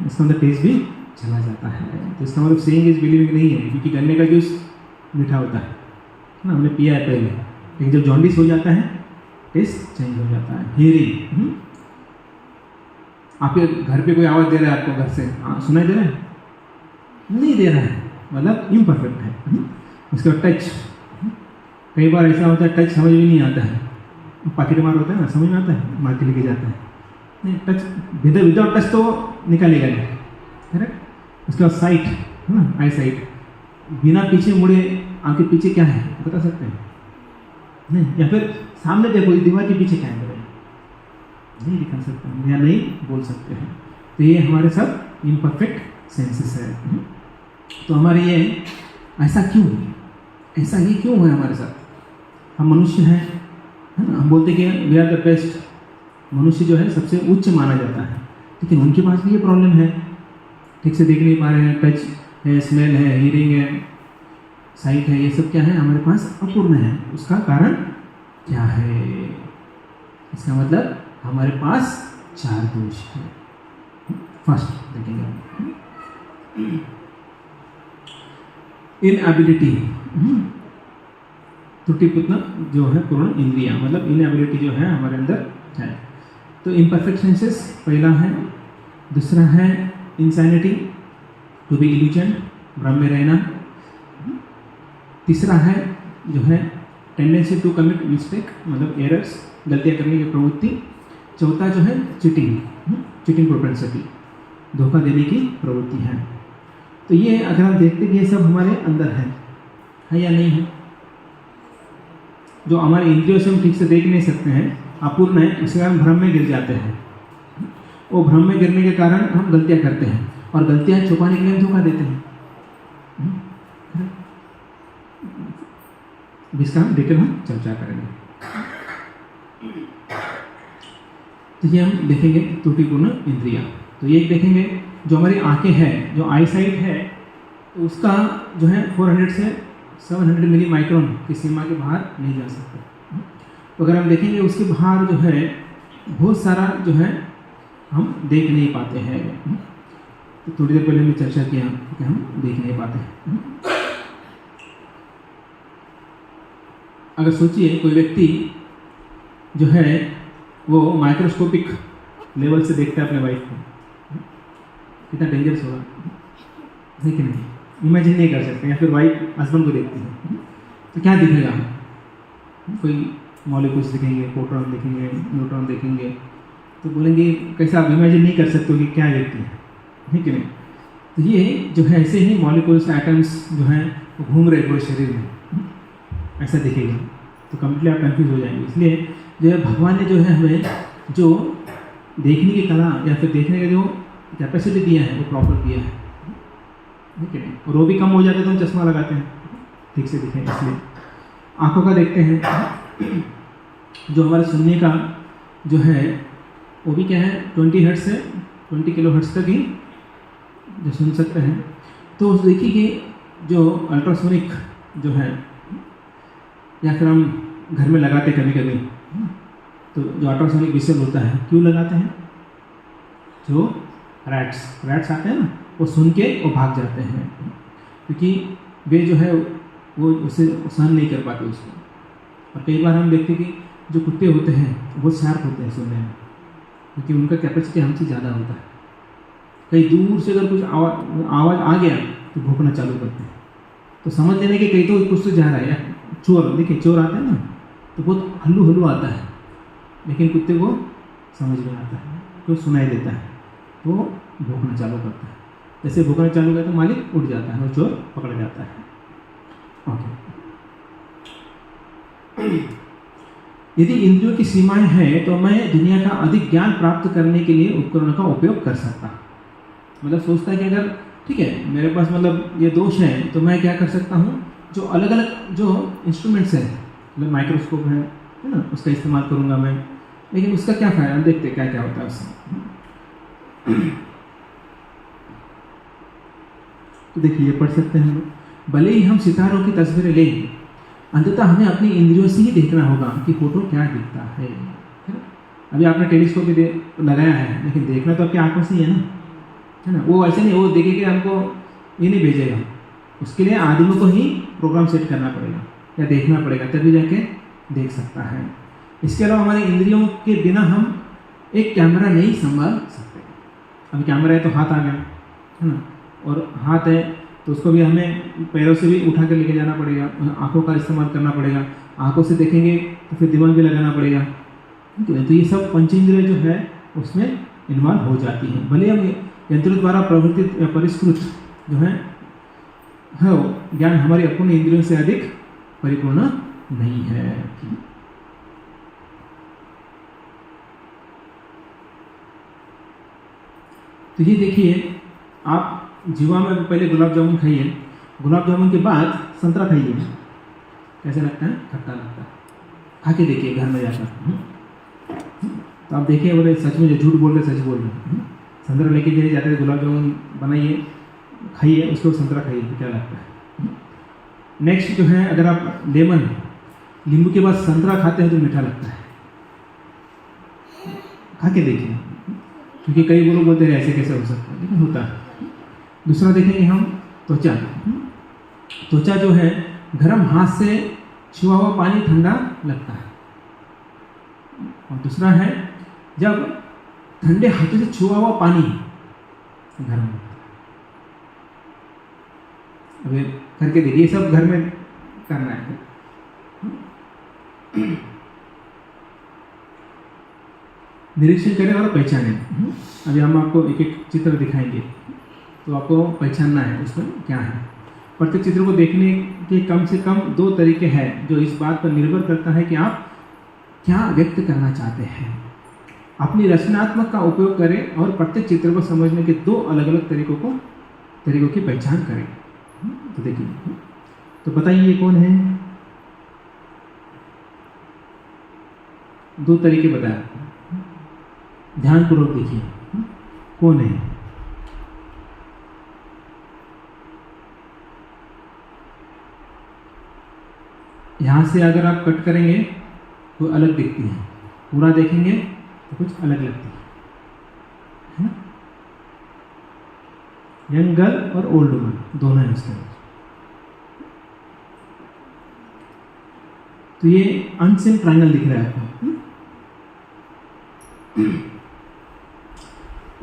इसका मतलब टेस्ट भी चला जाता है। तो इसका मतलब सेइंग इज बिलीविंग नहीं है, क्योंकि गन्ने का जूस मीठा होता है ना, हमने पिया है पहले, लेकिन जब जॉन्डिस हो जाता है टेस्ट चेंज हो जाता है। हियरिंग, आपके घर पे कोई आवाज़ दे रहा है आपको घर से, सुनाई दे रहा है? नहीं दे रहा है, मतलब इम्परफेक्ट है। उसका टच, कई बार ऐसा होता है टच समझ में नहीं आता है, पॉकेट मार होता है ना, समझ में आता है, मार के लेके जाता है, नहीं टच, विदाउट टच तो निकालेगा नहीं, करेक्ट। उसके बाद साइट है ना, आई साइट, बिना पीछे मुड़े आंख के पीछे क्या है बता सकते हैं? नहीं, या फिर सामने देखो इस दीवार के पीछे क्या है, नहीं दिखा सकते या नहीं बोल सकते हैं। तो ये हमारे सब इम्परफेक्ट सेंसेस है। तो हमारे ये ऐसा क्यों है, ऐसा ही क्यों है हमारे साथ? हम मनुष्य हैं, है ना, हम बोलते कि वी आर द बेस्ट, मनुष्य जो है सबसे उच्च माना जाता है, लेकिन उनके पास भी ये प्रॉब्लम है, ठीक से देख नहीं पा रहे हैं, टच है, स्मेल है, हियरिंग है, साइट है, ये सब क्या है हमारे पास अपूर्ण है। उसका कारण क्या है? इसका मतलब हमारे पास 4 दोष है। फर्स्ट देखेंगे इनएबिलिटी, त्रुटिपूर्ण जो है पूर्ण इंद्रिया, मतलब इनएबिलिटी जो है हमारे अंदर है। तो इम्परफेक्ट सेंसेस पहला है, दूसरा है इंसैनिटी, टू बी इल्यूजन, भ्रम में रहना, तीसरा है जो है टेंडेंसी टू कमिट मिस्टेक, मतलब एरर्स, गलतियाँ करने की प्रवृत्ति, चौथा जो है चीटिंग, चीटिंग प्रोपेंसिटी, धोखा देने की प्रवृत्ति है। तो ये अगर हम देखते हैं कि ये सब हमारे अंदर है या नहीं है, जो हमारे इंद्रियों से हम ठीक से देख नहीं सकते हैं, अपूर्ण है, उसके कारण भ्रम में गिर जाते हैं। वो भ्रम में गिरने के कारण हम गलतियाँ करते हैं, और गलतियाँ छुपाने के लिए हम धोखा देते हैं, जिसका हम डिटेल हम चर्चा करेंगे। तो ये हम देखेंगे त्रुटिपूर्ण इंद्रिया। तो ये देखेंगे जो हमारी आंखें हैं, जो आई साइट है, तो उसका जो है 400 से 700 मिली माइक्रोन की सीमा के बाहर नहीं जा सकते। तो अगर हम देखेंगे उसके बाहर जो है बहुत सारा जो है हम देख नहीं पाते हैं। तो थोड़ी देर पहले हमने चर्चा किया कि हम देख नहीं पाते हैं। अगर सोचिए कोई व्यक्ति जो है वो माइक्रोस्कोपिक लेवल से देखता है अपने वाइफ को, कितना डेंजरस होगा, है कि नहीं? इमेजिन नहीं कर सकते। या फिर वाइफ हस्बैंड को देखती है तो क्या दिखेगा? कोई मॉलिक्यूल्स दिखेंगे, प्रोटॉन देखेंगे, न्यूट्रॉन देखेंगे, तो बोलेंगे कैसा आप इमेजिन नहीं कर सकते हो कि क्या व्यक्ति है कि नहीं? तो ये जो है ऐसे ही मॉलिक्यूल्स एटम्स जो हैं वो घूम रहे पूरे शरीर में, ऐसा दिखेगा तो कम्प्लीटली आप कन्फ्यूज हो जाएंगे। इसलिए जो है भगवान ने जो है हमें जो देखने की कला या फिर देखने का जो कैपेसिटी दिया है वो प्रॉपर दिया है, ठीक है? और वो भी कम हो जाता है तो हम चश्मा लगाते हैं ठीक से दिखें, इसलिए आँखों का देखते हैं। जो हमारे सुनने का जो है वो भी क्या है 20 हर्ट्ज से 20 किलो हर्ट्ज तक ही जो सुन सकते हैं। तो देखिए कि जो अल्ट्रासोनिक जो है या फिर हम घर में लगाते कभी कभी, तो जो अल्ट्रासोनिक विसल होता है क्यों लगाते हैं? जो रैट्स आते हैं ना, वो सुन के वो भाग जाते हैं, क्योंकि वे जो है वो उसे सहन नहीं कर पाते उसको। और कई बार हम देखते हैं कि जो कुत्ते होते हैं वो शार्प होते हैं सुनने में, क्योंकि उनका कैपेसिटी हमसे ज़्यादा होता है। कहीं दूर से अगर कुछ आवाज़ आ गया तो भौंकना चालू करते हैं, तो समझ लेने के कहीं तो कुछ तो जा रहा है। या चोर, देखिए चोर आते हैं ना तो बहुत हल्लू आता है, लेकिन कुत्ते को समझ में आता है, तो सुनाई देता है, तो भौंकना चालू करता है। जैसे भौंकना चालू करता है मालिक उठ जाता है और चोर पकड़ जाता है। ओके, यदि इंद्रियों की सीमाएं हैं तो मैं दुनिया का अधिक ज्ञान प्राप्त करने के लिए उपकरणों का उपयोग कर सकता। मतलब सोचता है कि अगर ठीक है मेरे पास मतलब ये दोष है तो मैं क्या कर सकता हूँ, जो अलग अलग जो इंस्ट्रूमेंट्स हैं, मतलब माइक्रोस्कोप है ना, उसका इस्तेमाल करूँगा मैं। लेकिन उसका क्या फ़ायदा, देखते क्या क्या होता है उससे। तो देखिए ये पढ़ सकते हैं हम लोग। भले ही हम सितारों की तस्वीरें लें, अंततः हमें अपनी इंद्रियों से ही देखना होगा कि फोटो क्या दिखता है। अभी आपने टेलीस्कोप भी लगाया है, लेकिन देखना तो आपकी आंखों से ही है ना। वो ऐसे नहीं वो देखेगा हमको ये नहीं भेजेगा, उसके लिए आदमी को ही प्रोग्राम सेट करना पड़ेगा या देखना पड़ेगा, तभी जाके देख सकता है। इसके अलावा हमारे इंद्रियों के बिना हम एक कैमरा नहीं संभाल सकते। अभी कैमरा है तो हाथ आ गया है ना, और हाथ है तो उसको भी हमें पैरों से भी उठा कर लेके जाना पड़ेगा, आंखों का इस्तेमाल करना पड़ेगा, आंखों से देखेंगे तो फिर दिमाग भी लगाना पड़ेगा। तो ये सब पंचेंद्रिय जो है उसमें इन्वॉल्व हो जाती है। भले हम यंत्रों द्वारा प्रवर्तित या परिष्कृत जो है ज्ञान हमारी अपनी इंद्रियों से अधिक परिपूर्ण नहीं है। तो ये देखिए, आप जीवा में पहले गुलाब जामुन खाइए, गुलाब जामुन के बाद संतरा खाइए, कैसे लगता है? खट्टा लगता है। खा के देखिए घर में जाकर, तो आप देखिए बोले सच में जो झूठ बोल रहे सच बोल रहे। संतरा लेके जाते हैं, गुलाब जामुन बनाइए, खाइए, उसको संतरा खाइए, क्या लगता है? नेक्स्ट जो है, अगर आप नींबू के बाद संतरा खाते हैं तो मीठा लगता है। खा के देखिए, क्योंकि कई लोग बोलते हैं ऐसे कैसे हो सकता है, लेकिन होता है। दूसरा देखेंगे हम त्वचा जो है गर्म हाथ से छुआ हुआ पानी ठंडा लगता है, और दूसरा है जब ठंडे हाथों से छुआ हुआ पानी गर्म लगता है। अभी करके देखिए, ये सब घर में करना है। निरीक्षण करें और पहचानें। अभी हम आपको एक एक चित्र दिखाएंगे, तो आपको पहचानना है उसमें क्या है। प्रत्येक चित्र को देखने के कम से कम 2 तरीके हैं, जो इस बात पर निर्भर करता है कि आप क्या व्यक्त करना चाहते हैं। अपनी रचनात्मक का उपयोग करें और प्रत्येक चित्र को समझने के 2 अलग अलग तरीकों की पहचान करें। तो देखिए, तो बताइए ये कौन है? 2 तरीके बताए आपको, ध्यानपूर्वक देखिए कौन है। यहाँ से अगर आप कट करेंगे तो अलग दिखती है, पूरा देखेंगे तो कुछ अलग लगती है। यंग गर्ल और ओल्ड वुमन दोनों है उसके अंदर। तो ये अनसीन ट्रायंगल दिख रहा है आपको,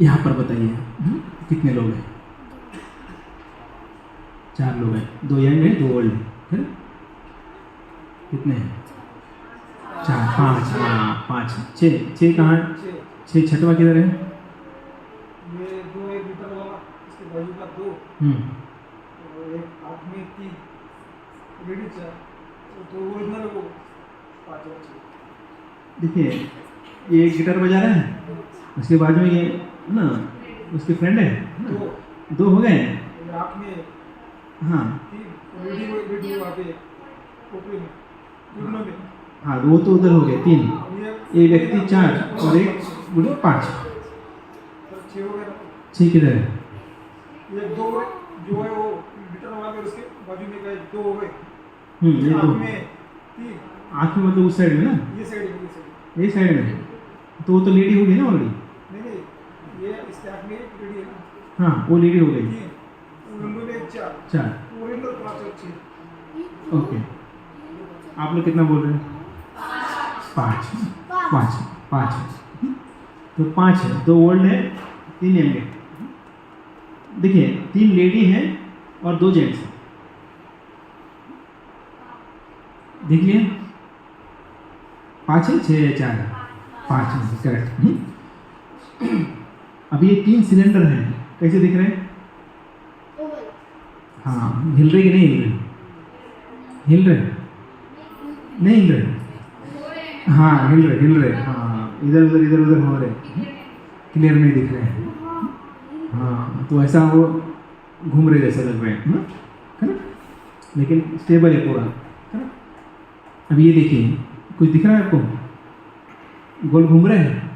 यहाँ पर बताइए कितने लोग हैं? 4 लोग हैं, 2 यंग हैं 2 ओल्ड हैं, कितने हैं? 4 5 हाँ 5 6 कहाँ? 6 छठवा किधर है? ये 2 1 मीटर वाला, इसके बाजू का 2 और एक आदमी 3 लेडीज 4, तो वो इधर वो 5 बच्चे। देखिए ये गिटार बजा रहा है, उसके बाजू में ये है ना उसके फ्रेंड है ना? 2 हो गए। रात में हाँ 3 वीडियो वहाँ पे टोकरी में टुकड़ों में। हाँ वो तो उधर हो गए 3, एक व्यक्ति 4 और एक बुढ़ी 5। तो 6 हो गए। 6 किधर है? ये 2 जो है वो गिटार वाला में उसके बाजू में गए 2 हो गए। ये 2 आँख में 3, आँख में मतलब उस साइड में ना, ये साइड में, ये साइड ये साइड में, तो वो तो लेडी हो गई ना ऑलरेडी। नहीं ये इसके आँख में एक लेडी है ना, हाँ वो लेडी हो गई 3 उल्लू में 4 4। वो इधर 5 और 6। ओके आप लोग कितना बोल रहे हैं? 5 तो 5 है, 2 ओल्ड है 3 यंग है। देखिए 3 लेडी हैं और 2 जेंट्स हैं। देखिए 5 है 6 है 4 है 5 है करेक्ट। अभी ये 3 सिलेंडर हैं, कैसे दिख रहे हैं? ओवल। हाँ हिल रहे कि नहीं हिल रहे? हिल रहे नहीं हिल रहे? हाँ हिल रहे हाँ, इधर उधर हो रहे, क्लियर नहीं दिख रहे हैं। हाँ तो ऐसा वो घूम रहे जैसा लग रहे हैं है ना, लेकिन स्टेबल है पूरा है ना। अभी ये देखिए कुछ दिख रहा है आपको? गोल घूम रहे हैं?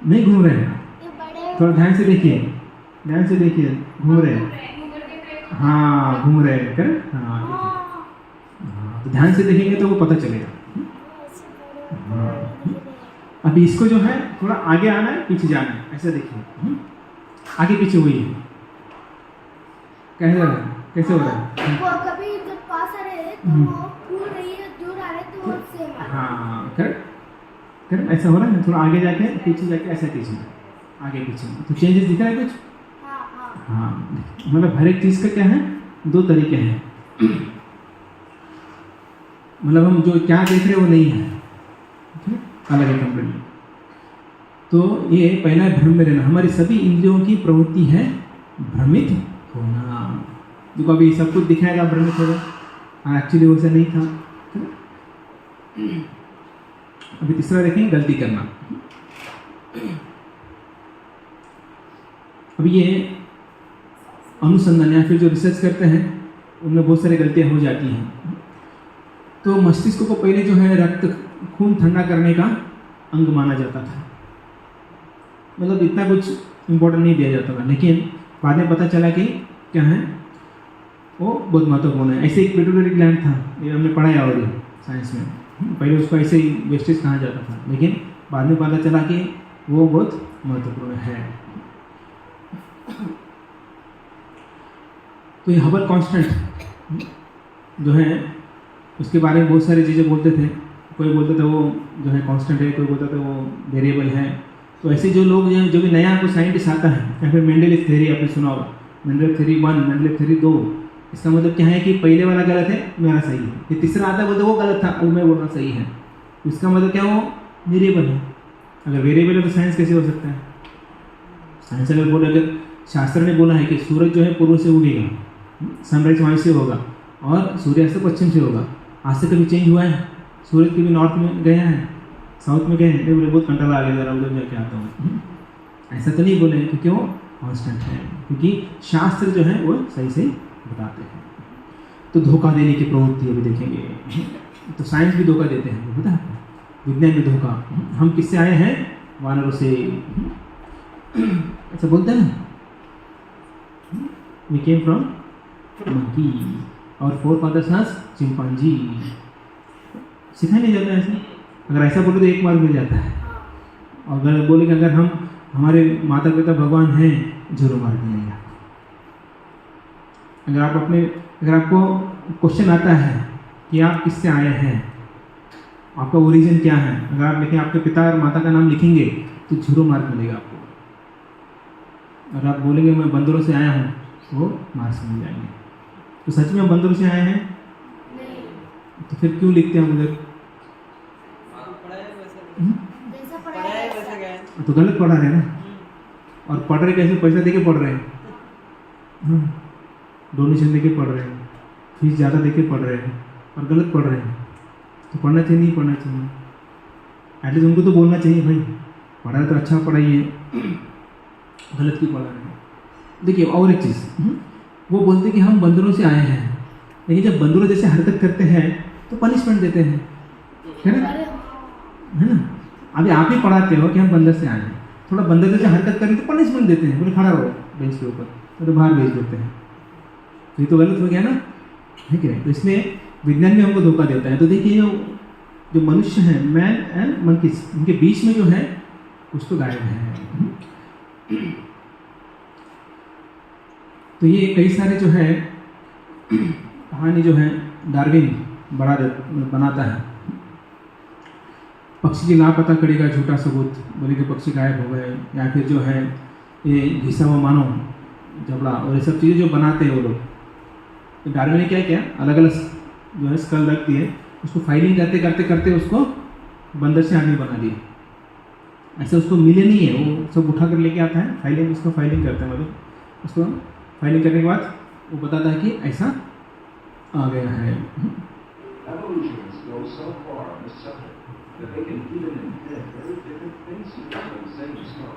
नहीं घूम रहे हैं, ये बड़े थोड़ा ध्यान से देखिए घूम रहे हैं। हाँ घूम रहे हैं करेक्ट। हाँ देखिए, हाँ तो ध्यान से देखेंगे तो वो पता चलेगा। अभी इसको जो है थोड़ा आगे आना है पीछे जाना है, ऐसा देखिए आगे पीछे हुई है, कैसे हो रहा है? वो कभी जब पास आ रहे हैं तो वो फूल रही है, दूर आ रहे हैं तो वो सेम आ रहा है। हाँ करेक्ट ऐसा हो रहा है। थोड़ा आगे जाके पीछे जाके ऐसा कीजिए, आगे पीछे तो चेंजेस दिख रहा है कुछ? हाँ मतलब हर एक चीज़ का क्या है 2 तरीके हैं। मतलब हम जो क्या देख रहे हैं वो नहीं है, अलग है कंप्लीटली। तो ये पहला है भ्रम में रहना। हमारी सभी इंद्रियों की प्रवृत्ति है भ्रमित होना। देखो अभी सब कुछ दिखाएगा भ्रमित होगा, एक्चुअली वैसा नहीं था। अभी तीसरा देखें गलती करना। अभी ये अनुसंधान या फिर जो रिसर्च करते हैं उनमें बहुत सारी गलतियां हो जाती हैं। तो मस्तिष्क को पहले जो है रक्त खून ठंडा करने का अंग माना जाता था, मतलब इतना कुछ इम्पोर्टेंट नहीं दिया जाता था, लेकिन बाद में पता चला कि क्या है वो बहुत महत्वपूर्ण है। ऐसे एक पिट्यूटरी ग्लैंड था, ये हमने पढ़ाया ऑलरेडी साइंस में, पहले उसको ऐसे ही वेस्टेज कहा जाता था, लेकिन बाद में पता चला कि वो बहुत महत्वपूर्ण है। तो ये हबल कांस्टेंट जो है उसके बारे में बहुत सारी चीज़ें बोलते थे। कोई बोलता था वो जो है कांस्टेंट है, कोई बोलता था वो वेरिएबल है। तो ऐसे जो लोग जो भी नया कोई साइंटिस्ट आता है, या फिर मेंडलीव थ्योरी आपने सुना होगा, मेंडलीव थ्योरी 1, मेंडलीव थ्योरी 2, इसका मतलब क्या है कि पहले वाला गलत है, मेरा सही है। फिर तीसरा आता है बोलते वो गलत था, अब मैं बोलना सही है। इसका मतलब क्या वो वेरिएबल है। अगर वेरिएबल है तो साइंस कैसे हो सकता है? साइंस अगर बोले, अगर शास्त्र ने बोला है कि सूरज जो है पूर्व से उगेगा, सनराइज वहीं से होगा और सूर्यास्त पश्चिम से होगा, आज से कभी चेंज हुआ है? सूरज कभी नॉर्थ में गया है, साउथ में गए हैं? नहीं बोले बहुत कंटाला आ गया, जरा उधर जाके आता हूँ, ऐसा तो नहीं बोले, क्योंकि वो कांस्टेंट है, क्योंकि शास्त्र जो है वो सही सही बताते हैं। तो धोखा देने की प्रवृत्ति अभी देखेंगे, तो साइंस भी धोखा देते हैं, पता है, विज्ञान में धोखा। हम किससे आए हैं? वानरों से, ऐसा बोलते हैं ना, वी केम फ्रॉम मंकी और फोर फादर्स हस चिंपांजी। सिखाया नहीं जाता ऐसा। अगर ऐसा बोले तो एक मार्क मिल जाता है, और अगर बोले कि अगर हम हमारे माता पिता भगवान हैं, 0 मार्क मिलेगा। अगर आपको क्वेश्चन आता है कि आप किससे आए हैं, आपका ओरिजिन क्या है। अगर आप लिखें आपके पिता और माता का नाम लिखेंगे तो 0 मार्क मिलेगा आपको। और आप बोलेंगे मैं बंदरों से आया हूँ तो मार्क्स मिल जाएंगे। तो सच में हम बंदरों से आए हैं नहीं, तो फिर क्यों लिखते हैं हम उधर? जैसा पढ़ाया है वैसा। तो गलत पढ़ा रहे हैं ना। और पढ़ रहे कैसे? पैसा दे के पढ़ रहे हैं, डोनेशन दे के पढ़ रहे हैं, फीस ज़्यादा दे के पढ़ रहे हैं और गलत पढ़ रहे हैं। तो पढ़ना चाहिए नहीं पढ़ना चाहिए? एटलीस्ट उनको तो बोलना चाहिए भाई पढ़ा है तो अच्छा पढ़ाइए, गलत क्यों पढ़ा रहे हैं? देखिए और एक चीज़, वो बोलते कि हम बंदरों से आए हैं, लेकिन जब बंदरों जैसे हरकत करते हैं तो पनिशमेंट देते हैं, है ना? है ना? अभी आप ही पढ़ाते हो कि हम बंदर से आए हैं, थोड़ा बंदर जैसे हरकत करें तो पनिशमेंट देते हैं, बोले खड़ा रहो बेंच के ऊपर, तो बाहर भेज देते हैं। तो ये तो गलत हो गया ना, है कि नहीं? तो इसलिए विज्ञान भी हमको धोखा देता है। तो देखिए जो मनुष्य हैं, मैन एंड मंकीज, उनके बीच में जो है कुछ तो गायब है। तो ये कई सारे जो है कहानी जो है डार्विन बनाता है। पक्षी की लापता करेगा झूठा सबूत, बोले कि पक्षी गायब हो गए, या फिर जो है ये घिसा हुआ मानव जबड़ा और ये सब चीज़ें जो बनाते हैं वो लोग। तो डार्विन ने क्या किया, अलग अलग जो है स्कल रख दिए, उसको फाइलिंग करते करते करते उसको बंदर से आदमी बना दिया। ऐसे उसको मिले नहीं है, वो सब उठा कर लेके आता है, फाइलिंग उसको फाइलिंग करता है, मतलब उसको फाइलिंग करने के बाद वो बताता है कि ऐसा आ गया है। Evolutionists go so far on this subject that they can even invent very different things using the same skull.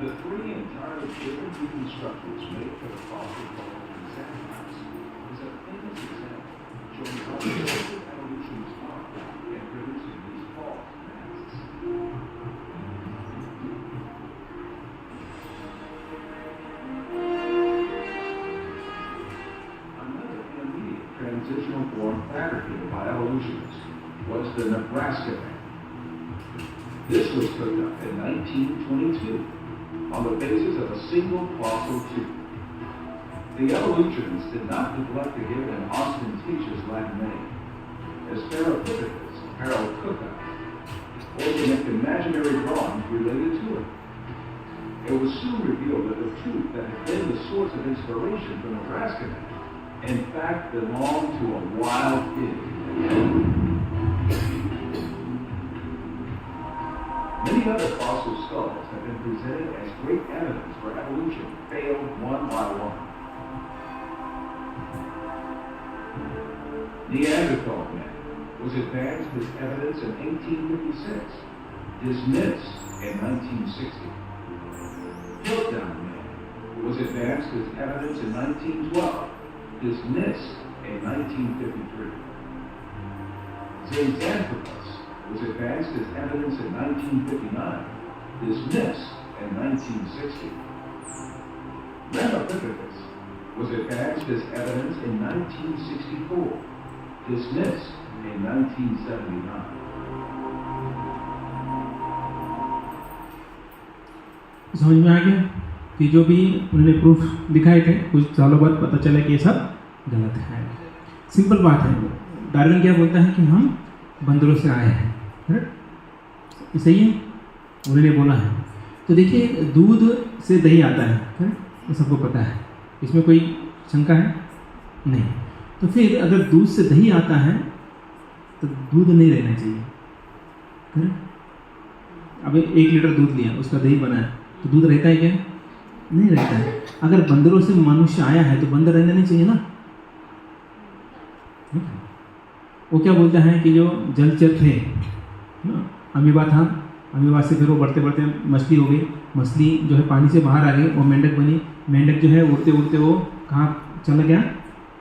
The 3 entirely different human structures made for the fossil bones in Santa House is a famous example showing how effective evolutionists are in producing these false masks. Another intermediate transitional form fabricated by evolutionists was the Nebraska man. This was cooked up in 1922 on the basis of a single fossil tooth. The evolutionists did not neglect to give it an ostentatious Latin name, as Parapithecus, Paracooka, or to make imaginary drawings related to it. It was soon revealed that the tooth that had been the source of inspiration for Nebraska man, in fact, belonged to a wild pig. Many other fossil skulls have been presented as great evidence for evolution, failed one by one. Neanderthal man was advanced as evidence in 1856, dismissed in 1960. Piltdown man was advanced as evidence in 1912, dismissed in 1953. Zinjanthropus was advanced as evidence in 1959, dismissed in 1960. Ramapithecus was advanced as evidence in 1964, dismissed in 1979. समझ में आ गया कि जो भी उन्होंने प्रूफ दिखाए थे कुछ सालों बाद पता चला कि ये सब गलत है। सिंपल बात है। डार्विन क्या बोलता है कि हम बंदरों से आए हैं, करेक्ट? सही है, उन्होंने बोला है। तो देखिए दूध से दही आता है, करेक्ट? ये सबको पता है, इसमें कोई शंका है नहीं। तो फिर अगर दूध से दही आता है तो दूध नहीं रहना चाहिए, करेक्ट? अब 1 लीटर दूध लिया, उसका दही बनाया, तो दूध रहता है क्या? नहीं रहता है। अगर बंदरों से मनुष्य आया है तो बंदर रहना नहीं चाहिए ना। वो क्या बोलता है कि जो जलचर थे, अमीबा था, अमीबा से फिर वो बढ़ते बढ़ते मछली हो गई, मछली जो है पानी से बाहर आ गई, वो मेंढक बनी, मेंढक जो है उड़ते उड़ते वो कहाँ चला गया?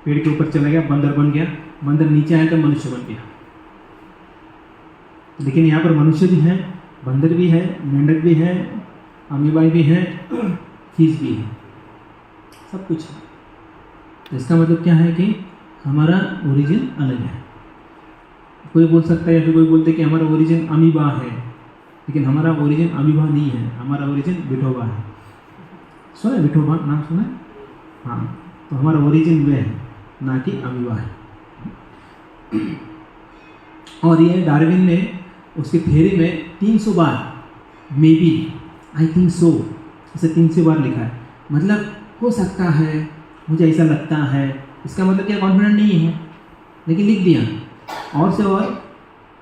पेड़ के ऊपर चला गया, बंदर बन गया, बंदर नीचे आया तो मनुष्य बन गया। लेकिन यहाँ पर मनुष्य भी है, बंदर भी है, मेंढक भी है, अमीबा भी है, फीस भी है, सब कुछ है। तो इसका मतलब क्या है कि हमारा ओरिजिन अलग है। कोई बोल सकता है या फिर कोई बोलते कि हमारा ओरिजिन अमीबा है, लेकिन हमारा ओरिजिन अमीबा नहीं है, हमारा ओरिजिन विठोबा है। सुना है विठोबा नाम सुना है? हाँ, तो हमारा ओरिजिन वे है, ना कि अमीबा है। और ये डार्विन ने उसकी थ्योरी में 300 बार may be, I think so, ऐसे 300 बार लिखा है। मतलब हो सकता है, मुझे ऐसा लगता है, इसका मतलब क्या कॉन्फिडेंट नहीं है, लेकिन लिख दिया। और से और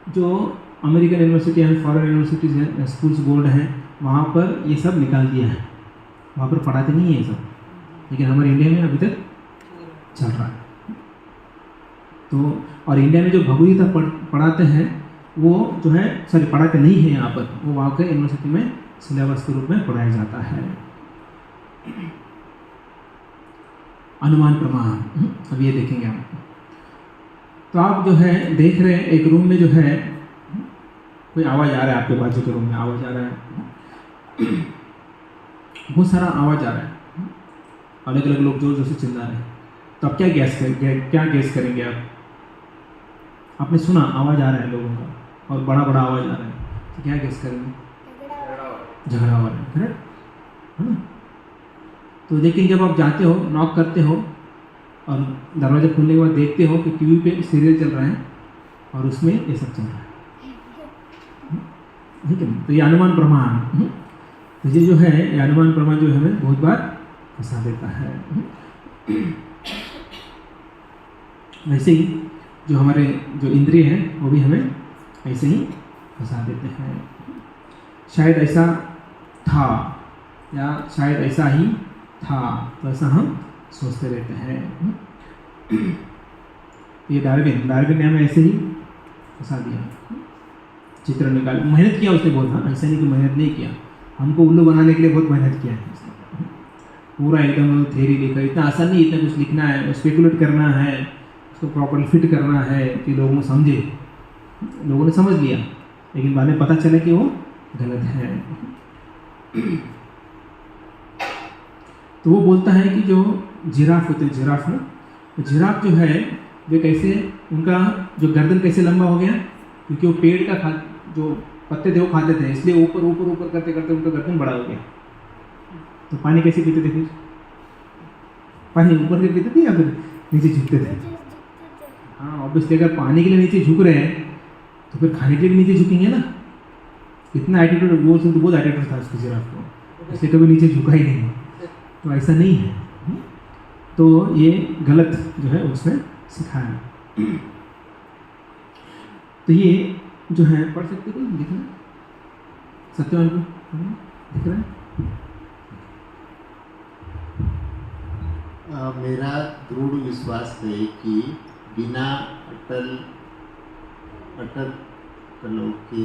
जो अमेरिकन यूनिवर्सिटी है, फॉरेन यूनिवर्सिटीज़ हैं, स्कूल्स बोर्ड हैं, वहाँ पर ये सब निकाल दिया है, वहाँ पर पढ़ाते नहीं है ये सब, लेकिन हमारे इंडिया में अभी तक चल रहा है। तो और इंडिया में जो भगवद गीता पढ़ाते हैं वो जो है, सॉरी पढ़ाते नहीं है यहाँ पर, वो वहाँ के यूनिवर्सिटी में सिलेबस के रूप में पढ़ाया जाता है। अनुमान प्रमाण, अब ये देखेंगे हम। तो आप जो है देख रहे हैं एक रूम में जो है कोई आवाज़ आ रहा है, आपके बाजू के रूम में आवाज़ आ रहा है, बहुत सारा आवाज़ आ रहा है, अलग अलग लोग जोर जोर से चिल्ला रहे हैं। तो आप क्या गैस करेंगे आप? आपने सुना आवाज़ आ रहा है लोगों का और बड़ा बड़ा आवाज़ आ रहा है, तो क्या गैस करेंगे? झगड़ा हो रहा है, करेक्ट है ना? तो लेकिन जब आप जाते हो, नॉक करते हो और दरवाज़ा खुलने के बाद देखते हो कि टीवी पे सीरियल चल रहा है और उसमें ये सब चल रहा है, ठीक है? तो ये अनुमान प्रमाण, तो ये जो है ये अनुमान प्रमाण जो है हमें बहुत बार फंसा देता है। वैसे ही जो हमारे जो इंद्रिय हैं वो भी हमें ऐसे ही फंसा देते हैं। शायद ऐसा था या शायद ऐसा ही था, तो ऐसा हम सोचते रहते हैं। ये डार्विन ने हमें ऐसे ही फंसा दिया, चित्र निकाल, मेहनत किया उसने बहुत, हाँ ऐसा नहीं कि मेहनत नहीं किया, हमको उल्लू बनाने के लिए बहुत मेहनत किया है उसने, पूरा एकदम थ्योरी लिखा। इतना आसान नहीं, इतना कुछ लिखना है, स्पेकुलेट करना है, उसको प्रॉपर्ली फिट करना है कि लोगों को समझे। लोगों ने समझ लिया, लेकिन बाद में पता चला कि वो गलत है। तो वो बोलता है कि जो जिराफ होते हैं, जिराफ ना, तो जिराफ जो है वे कैसे, उनका जो गर्दन कैसे लंबा हो गया, क्योंकि वो पेड़ का जो पत्ते थे वो खाते थे, इसलिए ऊपर ऊपर ऊपर करते करते उनका गर्दन बड़ा हो गया। तो पानी कैसे पीते थे फिर? पानी ऊपर से पीते थे या फिर नीचे झुकते थे? हाँ ऑब्वियसली, अगर पानी के लिए नीचे झुक रहे हैं तो फिर खाने के लिए भी नीचे झुकेंगे ना। इतना एटीट्यूड, वो तो बहुत एटीट्यूड था उसकी जिराफ को, इसलिए कभी नीचे झुका ही नहीं। तो ऐसा नहीं है, तो ये गलत जो है उसने सिखाया। तो ये जो है पढ़ सकते कोई दिख रहा है? सत्यवान को दिख रहा है? मेरा दृढ़ विश्वास है कि बिना अटकलों के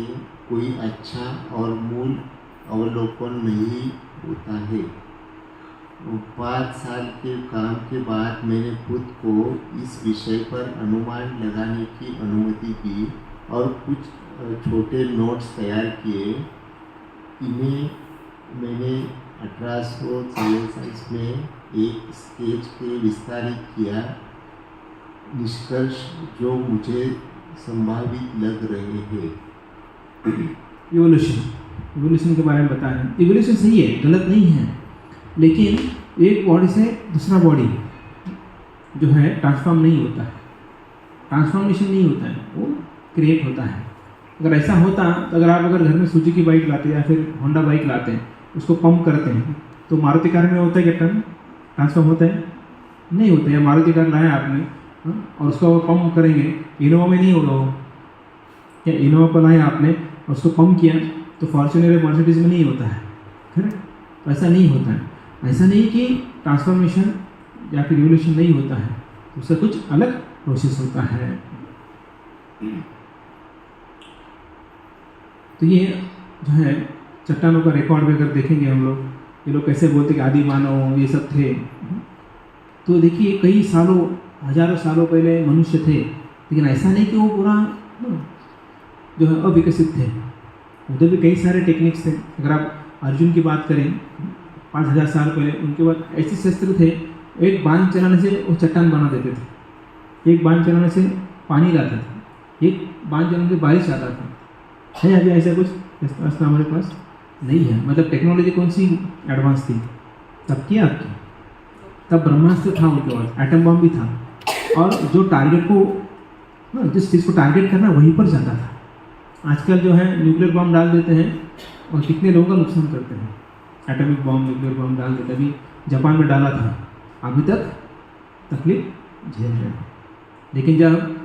कोई अच्छा और मूल अवलोकन नहीं होता है। 5 साल के काम के बाद मैंने खुद को इस विषय पर अनुमान लगाने की अनुमति दी और कुछ छोटे नोट्स तैयार किए। इन्हें मैंने 1843 में एक स्केच के विस्तारित किया। निष्कर्ष जो मुझे संभावित लग रहे हैं। इवोल्यूशन के बारे में बता रहे हैं। इवोल्यूशन सही है, गलत नहीं है, लेकिन एक बॉडी से दूसरा बॉडी जो है ट्रांसफॉर्म नहीं होता है, ट्रांसफॉर्मेशन नहीं होता है, वो क्रिएट होता है। अगर ऐसा होता तो अगर घर में सुजुकी बाइक लाते या फिर होंडा बाइक लाते हैं, उसको पंप करते हैं, तो मारुति कार में होता है क्या ट्रांसफॉर्म होता है? नहीं होता है। मारुति कार लाया आपने और उसको वो पंप करेंगे, इनोवा में नहीं होगा वो। क्या इनोवा को लाया आपने और उसको पंप किया तो फॉर्च्यूनर मर्सिडीज में नहीं होता है, करेक्ट? तो ऐसा नहीं होता है। ऐसा नहीं कि ट्रांसफॉर्मेशन या फिर रिवोल्यूशन नहीं होता है, उससे कुछ अलग प्रोसेस होता है। तो ये जो है चट्टानों का रिकॉर्ड में अगर देखेंगे हम लोग, ये लोग कैसे बोलते कि आदि मानव ये सब थे, तो देखिए कई सालों, हजारों सालों पहले मनुष्य थे, लेकिन ऐसा नहीं कि वो पूरा जो है अविकसित थे। उधर भी कई सारे टेक्निक्स थे। अगर आप अर्जुन की बात करें 5000 साल पहले, उनके बाद ऐसे शस्त्र थे, एक बांध चलाने से वो चट्टान बना देते थे, एक बांध चलाने से पानी लाता था, एक बांध चलाने से बारिश आता था। है अभी ऐसा कुछ रास्ता हमारे पास नहीं है। मतलब टेक्नोलॉजी कौन सी एडवांस थी तब की आपकी? तब ब्रह्मास्त्र था उनके पास, एटम बम भी था, और जो टारगेट को हाँ, जिस चीज़ को टारगेट करना वहीं पर जाता था। आजकल जो है न्यूक्लियर बम डाल देते हैं और कितने लोगों का नुकसान करते हैं। एटॉमिक बम, न्यूक्लियर बम डाल देते, अभी जापान में डाला था, अभी तक तकलीफ झेल रहे हैं। लेकिन जब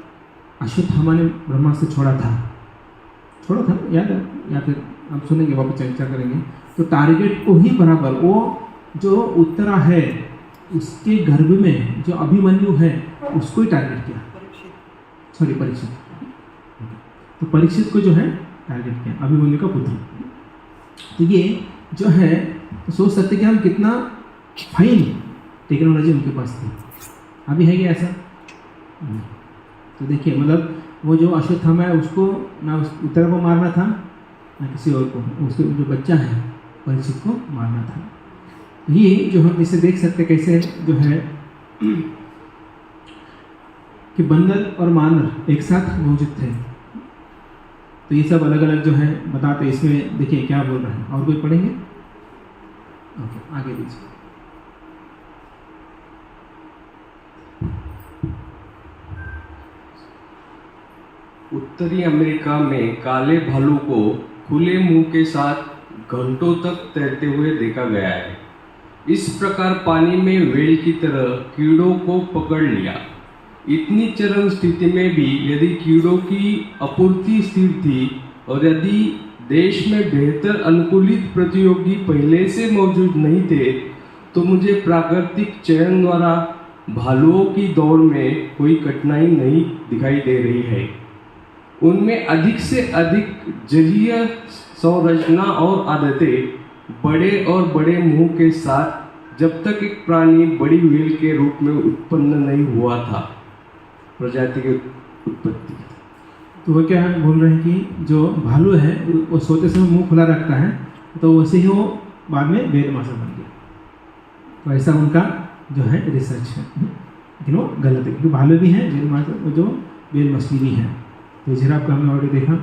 अश्वत्थामा ने ब्रह्मास्त्र छोड़ा था याद है, या फिर आप सुनेंगे वापस चर्चा करेंगे, तो टारगेट को ही बराबर, वो जो उत्तरा है उसके गर्भ में जो अभिमन्यु है उसको ही टारगेट किया, सॉरी परीक्षित, तो परीक्षित को जो है टारगेट किया, अभिमन्यु का पुत्र। तो ये जो है तो सोच सकते कि हम कितना फाइन टेक्नोलॉजी उनके पास थी, अभी है क्या ऐसा? तो देखिए मतलब वो जो अश्वत्थामा है उसको ना उस उत्तरा को मारना था ना किसी और को, उसके जो बच्चा है परीक्षित को मारना था। ये जो हम इसे देख सकते कैसे जो है कि बंदर और मानव एक साथ मौजूद थे। तो ये सब अलग अलग जो है बताते हैं। इसमें देखिए क्या बोल रहे हैं, और कोई पढ़ेंगे? ओके, आगे दीजिए। उत्तरी अमेरिका में काले भालू को खुले मुंह के साथ घंटों तक तैरते हुए देखा गया है। इस प्रकार पानी में व्हेल की तरह कीड़ों को पकड़ लिया। इतनी चरम स्थिति में भी यदि कीड़ों की आपूर्ति स्थिर थी और यदि देश में बेहतर अनुकूलित प्रतियोगी पहले से मौजूद नहीं थे, तो मुझे प्राकृतिक चयन द्वारा भालुओं की दौड़ में कोई कठिनाई नहीं दिखाई दे रही है। उनमें अधिक से अधिक जलीय संरचना और आदतें, बड़े और बड़े मुंह के साथ, जब तक एक प्राणी बड़ी व्हेल के रूप में उत्पन्न नहीं हुआ था, प्रजाति की उत्पत्ति। तो वो क्या बोल रहे हैं कि जो भालू है वो सोते समय मुंह खुला रखता है, तो वैसे ही वो बाद में व्हेल मास्टर बन गया। तो ऐसा उनका जो है रिसर्च है, लेकिन वो गलत है क्योंकि भालू भी है व्हेल मास्टर, जो व्हेल मछली भी है। तो जिराफ का हमने ऑलरेडी देखा।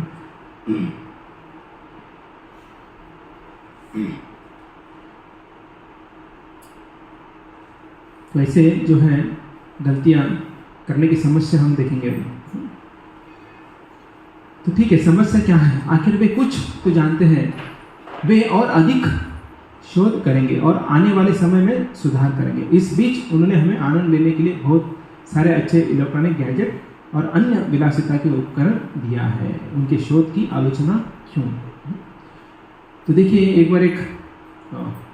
तो ऐसे जो है गलतियां करने की समस्या हम देखेंगे अभी। तो ठीक है, समस्या क्या है? आखिर वे कुछ तो जानते हैं, वे और अधिक शोध करेंगे और आने वाले समय में सुधार करेंगे। इस बीच उन्होंने हमें आनंद लेने के लिए बहुत सारे अच्छे इलेक्ट्रॉनिक गैजेट और अन्य विलासिता के उपकरण दिया है। उनके शोध की आलोचना क्यों? तो देखिए, एक बार एक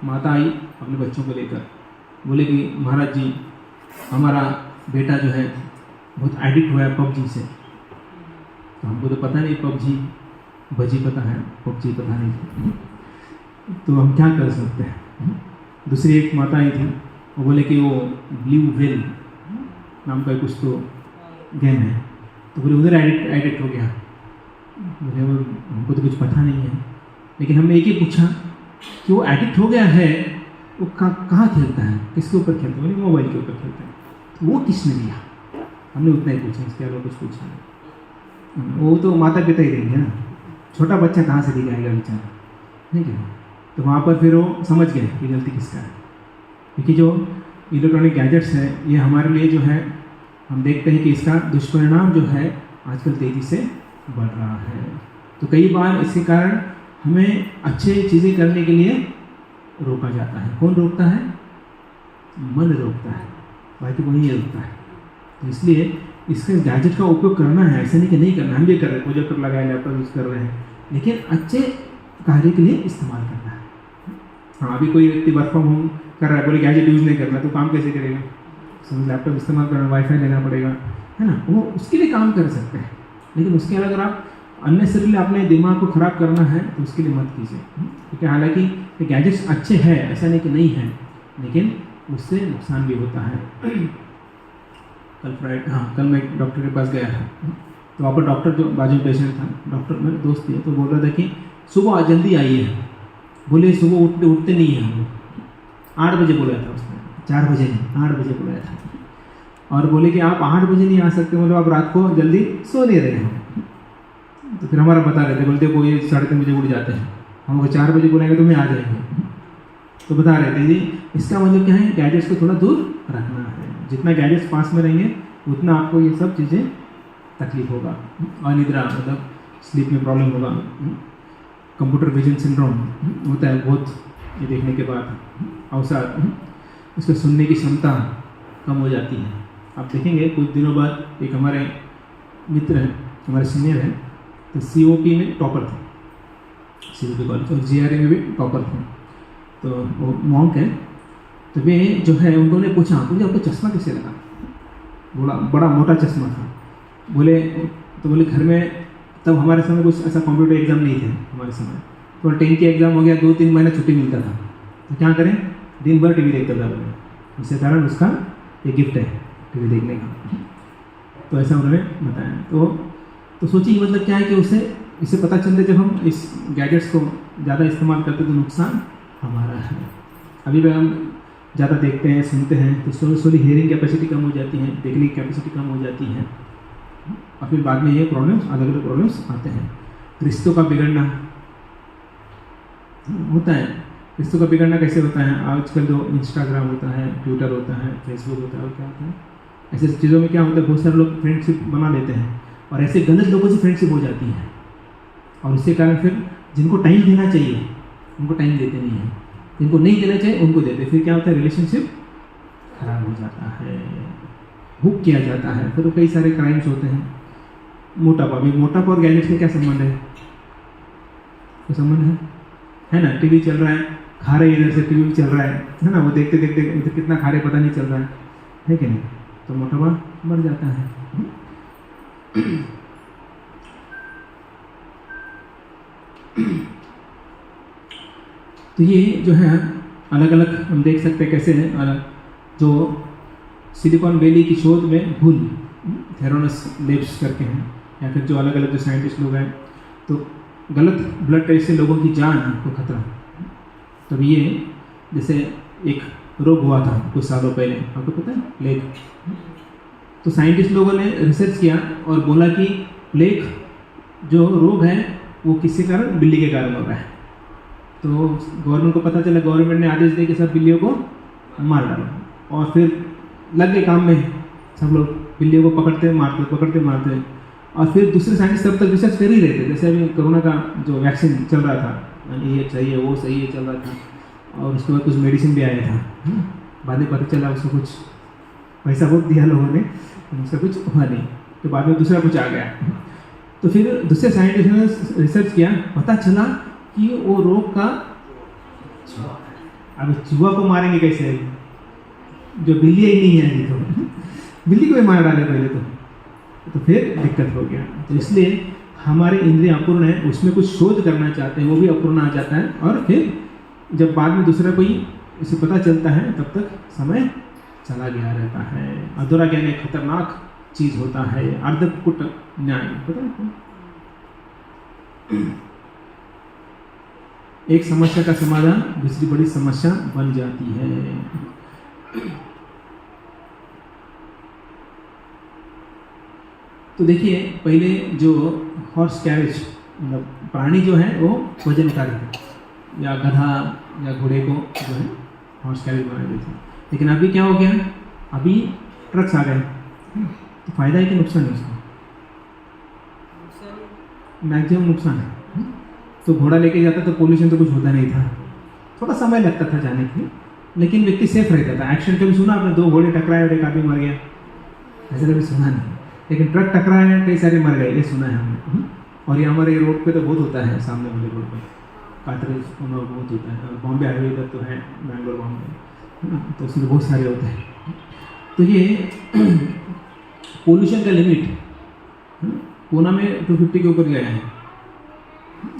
माता आई अपने बच्चों को लेकर, बोले कि महाराज जी, हमारा बेटा जो है बहुत एडिक्ट हुआ है पबजी से। तो हमको तो पता नहीं, पबजी भजी पता है, पबजी पता नहीं, तो हम क्या कर सकते हैं। दूसरी एक माता आई थी, वो बोले कि वो ब्लू व्हेल नाम का कुछ तो गेम है, तो बोले उधर एडिक्ट हो गया। बोले वो हमको तो कुछ पता नहीं है, लेकिन हमने एक ही पूछा कि वो एडिक्ट हो गया है, वो कहाँ खेलता है, किसके ऊपर खेलता है? बोले मोबाइल के ऊपर खेलता है। तो वो किसने दिया? हमने उतना ही पूछा, इसके अलावा कुछ पूछा नहीं। वो तो माता पिता ही देंगे ना, छोटा बच्चा कहाँ से दिखाएगा बेचारा, नहीं क्या? तो वहाँ पर फिर वो समझ गए कि गलती किसका है। क्योंकि जो इलेक्ट्रॉनिक गैजेट्स है, ये हमारे लिए जो है, हम देखते हैं कि इसका दुष्परिणाम जो है आजकल तेज़ी से बढ़ रहा है। तो कई बार इसके कारण हमें अच्छी चीज़ें करने के लिए रोका जाता है। कौन रोकता है? मन रोकता है, बाकी वो नहीं रोकता है। तो इसलिए इसके गैजेट का उपयोग करना है, ऐसा नहीं कि नहीं करना। हम भी कर रहे हैं, प्रोजेक्टर लगाए, लैपटॉप यूज़ कर रहे हैं, लेकिन अच्छे कार्य के लिए इस्तेमाल करना है। हाँ, अभी कोई व्यक्ति वर्क फ्रॉम होम कर रहा है, बोले गैजेट यूज़ नहीं करना, तो काम कैसे करेगा? लैपटॉप इस्तेमाल करना, वाईफाई लेना पड़ेगा, है ना? वो उसके लिए काम कर सकते हैं, लेकिन उसके अलावा अगर आप अननेसेसरीली अपने दिमाग को ख़राब करना है तो उसके लिए मत कीजिए। क्योंकि हालांकि ये गैजेट्स अच्छे हैं, ऐसा नहीं कि नहीं है, लेकिन उससे नुकसान भी होता है। कल मैं एक डॉक्टर के पास गया था, तो वहाँ पर डॉक्टर जो बाजू में पेशेंट था, डॉक्टर मेरे दोस्त थे, तो बोल रहा था कि सुबह जल्दी आइए। बोले सुबह उठते नहीं हैं हम लोग। 8 बजे बोला था उसने, 4 बजे नहीं, 8 बजे बोला था। और बोले कि आप 8 बजे नहीं आ सकते, मतलब आप रात को जल्दी सो नहीं रहे हैं। तो फिर हमारा बता रहे थे, बोलते कोई 3:30 बजे उठ जाते हैं, हमको 4 बजे बोलेंगे तो मैं आ जाएंगे। तो बता रहे थे जी, इसका मतलब क्या है? गैजेट्स को थोड़ा दूर रखना है। जितना गैजेट्स पास में रहेंगे उतना आपको ये सब चीज़ें तकलीफ होगा, अनिद्रा मतलब स्लीप में प्रॉब्लम होगा, कंप्यूटर विजन सिंड्रोम होता है बहुत ये देखने के बाद, अवसाद, उसके सुनने की क्षमता कम हो जाती है। आप देखेंगे कुछ दिनों बाद एक हमारे मित्र हैं, हमारे सीनियर हैं, तो COP में टॉपर थे, COP कॉलेज, और GRE में भी टॉपर थे, तो वो मॉन्क हैं। तो वे जो है उन्होंने पूछा आपको चश्मा कैसे लगा, बड़ा मोटा चश्मा था। बोले घर में तब हमारे समय कुछ ऐसा कंप्यूटर एग्ज़ाम नहीं थे हमारे समय, तो 10 के एग्ज़ाम हो गया, 2-3 महीना छुट्टी मिलता था, तो क्या करें, दिन भर टीवी देखता था बोले, इसके कारण उसका ये गिफ्ट है टीवी देखने का। तो ऐसा उन्होंने बताया। तो सोचिए मतलब क्या है कि इससे पता चलता है जब हम इस गैजेट्स को ज़्यादा इस्तेमाल करते तो नुकसान हमारा है। अभी भी हम ज़्यादा देखते हैं, सुनते हैं, तो स्लोली हियरिंग कैपेसिटी कम हो जाती है, देखने की कैपेसिटी कम हो जाती है, और फिर बाद में ये प्रॉब्लम्स, अलग अलग प्रॉब्लम्स आते हैं। रिश्तों का बिगड़ना होता है। रिश्तों का बिगड़ना कैसे होता है, आजकल जो इंस्टाग्राम होता है, ट्विटर होता है, फेसबुक होता है, और क्या होता है, ऐसे चीज़ों में क्या होता है, बहुत सारे लोग फ्रेंडशिप बना लेते हैं और ऐसे गलत लोगों से फ्रेंडशिप हो जाती है, और इसके कारण फिर जिनको टाइम देना चाहिए उनको टाइम देते नहीं हैं, जिनको नहीं देना चाहिए उनको देते, फिर क्या होता है, रिलेशनशिप खराब हो जाता है, हुक किया जाता है, फिर कई सारे क्राइम्स होते हैं। मोटापा, भी मोटापा और गैजेट्स में क्या संबंध है, क्या संबंध है ना, टीवी चल रहा है, खा रहे इधर से टीवी चल रहा है ना, वो देखते देखते इधर कितना खा रहे पता नहीं चल रहा है कि नहीं, तो मोटापा बढ़ जाता है। तो ये जो है अलग अलग हम देख सकते हैं कैसे हैं अलग, जो सिलिकॉन वैली की शोध में भूल थेरोनस लेब्स करके हैं, या फिर जो अलग अलग जो साइंटिस्ट लोग हैं, तो गलत ब्लड टेस्ट से लोगों की जान को खतरा। तब ये जैसे एक रोग हुआ था कुछ सालों पहले, आपको पता है, प्लेग। तो साइंटिस्ट लोगों ने रिसर्च किया और बोला कि प्लेग जो रोग है वो किसके कारण, बिल्ली के कारण हो रहा है। तो गवर्नमेंट को पता चला, गवर्नमेंट ने आदेश दिया कि सब बिल्लियों को मार डालो, और फिर लग गए काम में, सब लोग बिल्लियों को पकड़ते मारते। और फिर दूसरे साइंटिस्ट तब तक रिसर्च कर ही रहे थे, जैसे अभी कोरोना का जो वैक्सीन चल रहा था, ये सही है वो सही है चल रहा था, और उसके बाद कुछ मेडिसिन भी आया था, बाद में पता चला उसको कुछ पैसा बहुत दिया लोगों ने, उसका कुछ हुआ नहीं, तो बाद में दूसरा कुछ आ गया। तो फिर दूसरे साइंटिस्ट ने रिसर्च किया, पता चला कि वो रोग का, अब चूहा को मारेंगे कैसे, जो बिल्ली ही नहीं है अभी, तो बिल्ली को भी मार डाले पहले तो फिर दिक्कत हो गया। तो इसलिए हमारे इंद्रिय अपूर्ण है, उसमें कुछ शोध करना चाहते हैं, वो भी अपूर्ण आ जाता है, और फिर जब बाद में दूसरा कोई उसे पता चलता है तब तक समय चला गया रहता है। अधूरा ज्ञान एक खतरनाक चीज होता है, अर्धकुट न्याय, पता है, एक समस्या का समाधान दूसरी बड़ी समस्या बन जाती है। तो देखिए पहले जो हॉर्स कैरेज, मतलब प्राणी जो है वो वजन उठा रहे थे, या गधा या घोड़े को जो है हॉर्स कैरेज बना रहे थे, लेकिन अभी क्या हो गया, अभी ट्रक्स आ गए, तो फायदा है कि नुकसान है उसका, मैक्सिमम नुकसान है। तो घोड़ा लेके जाता तो पोल्यूशन तो कुछ होता नहीं था, थोड़ा समय लगता था जाने के लिए, लेकिन व्यक्ति सेफ रहता था। एक्सीडेंट कभी सुना आपने, 2 घोड़े टकराए और एक आदमी मर गया, ऐसा कभी सुना नहीं, लेकिन ट्रक टकराए हैं, कई सारे मर गए, ये सुना है हमने। और ये हमारे रोड पे तो बहुत होता है, सामने वाले रोड पे काटरेज बहुत होता है, और बॉम्बे हाईवे इधर तो है, बैंगलोर बॉम्बे, तो उसमें बहुत सारे होते हैं। तो ये पोल्यूशन का लिमिट पूना में 250 के ऊपर गया है।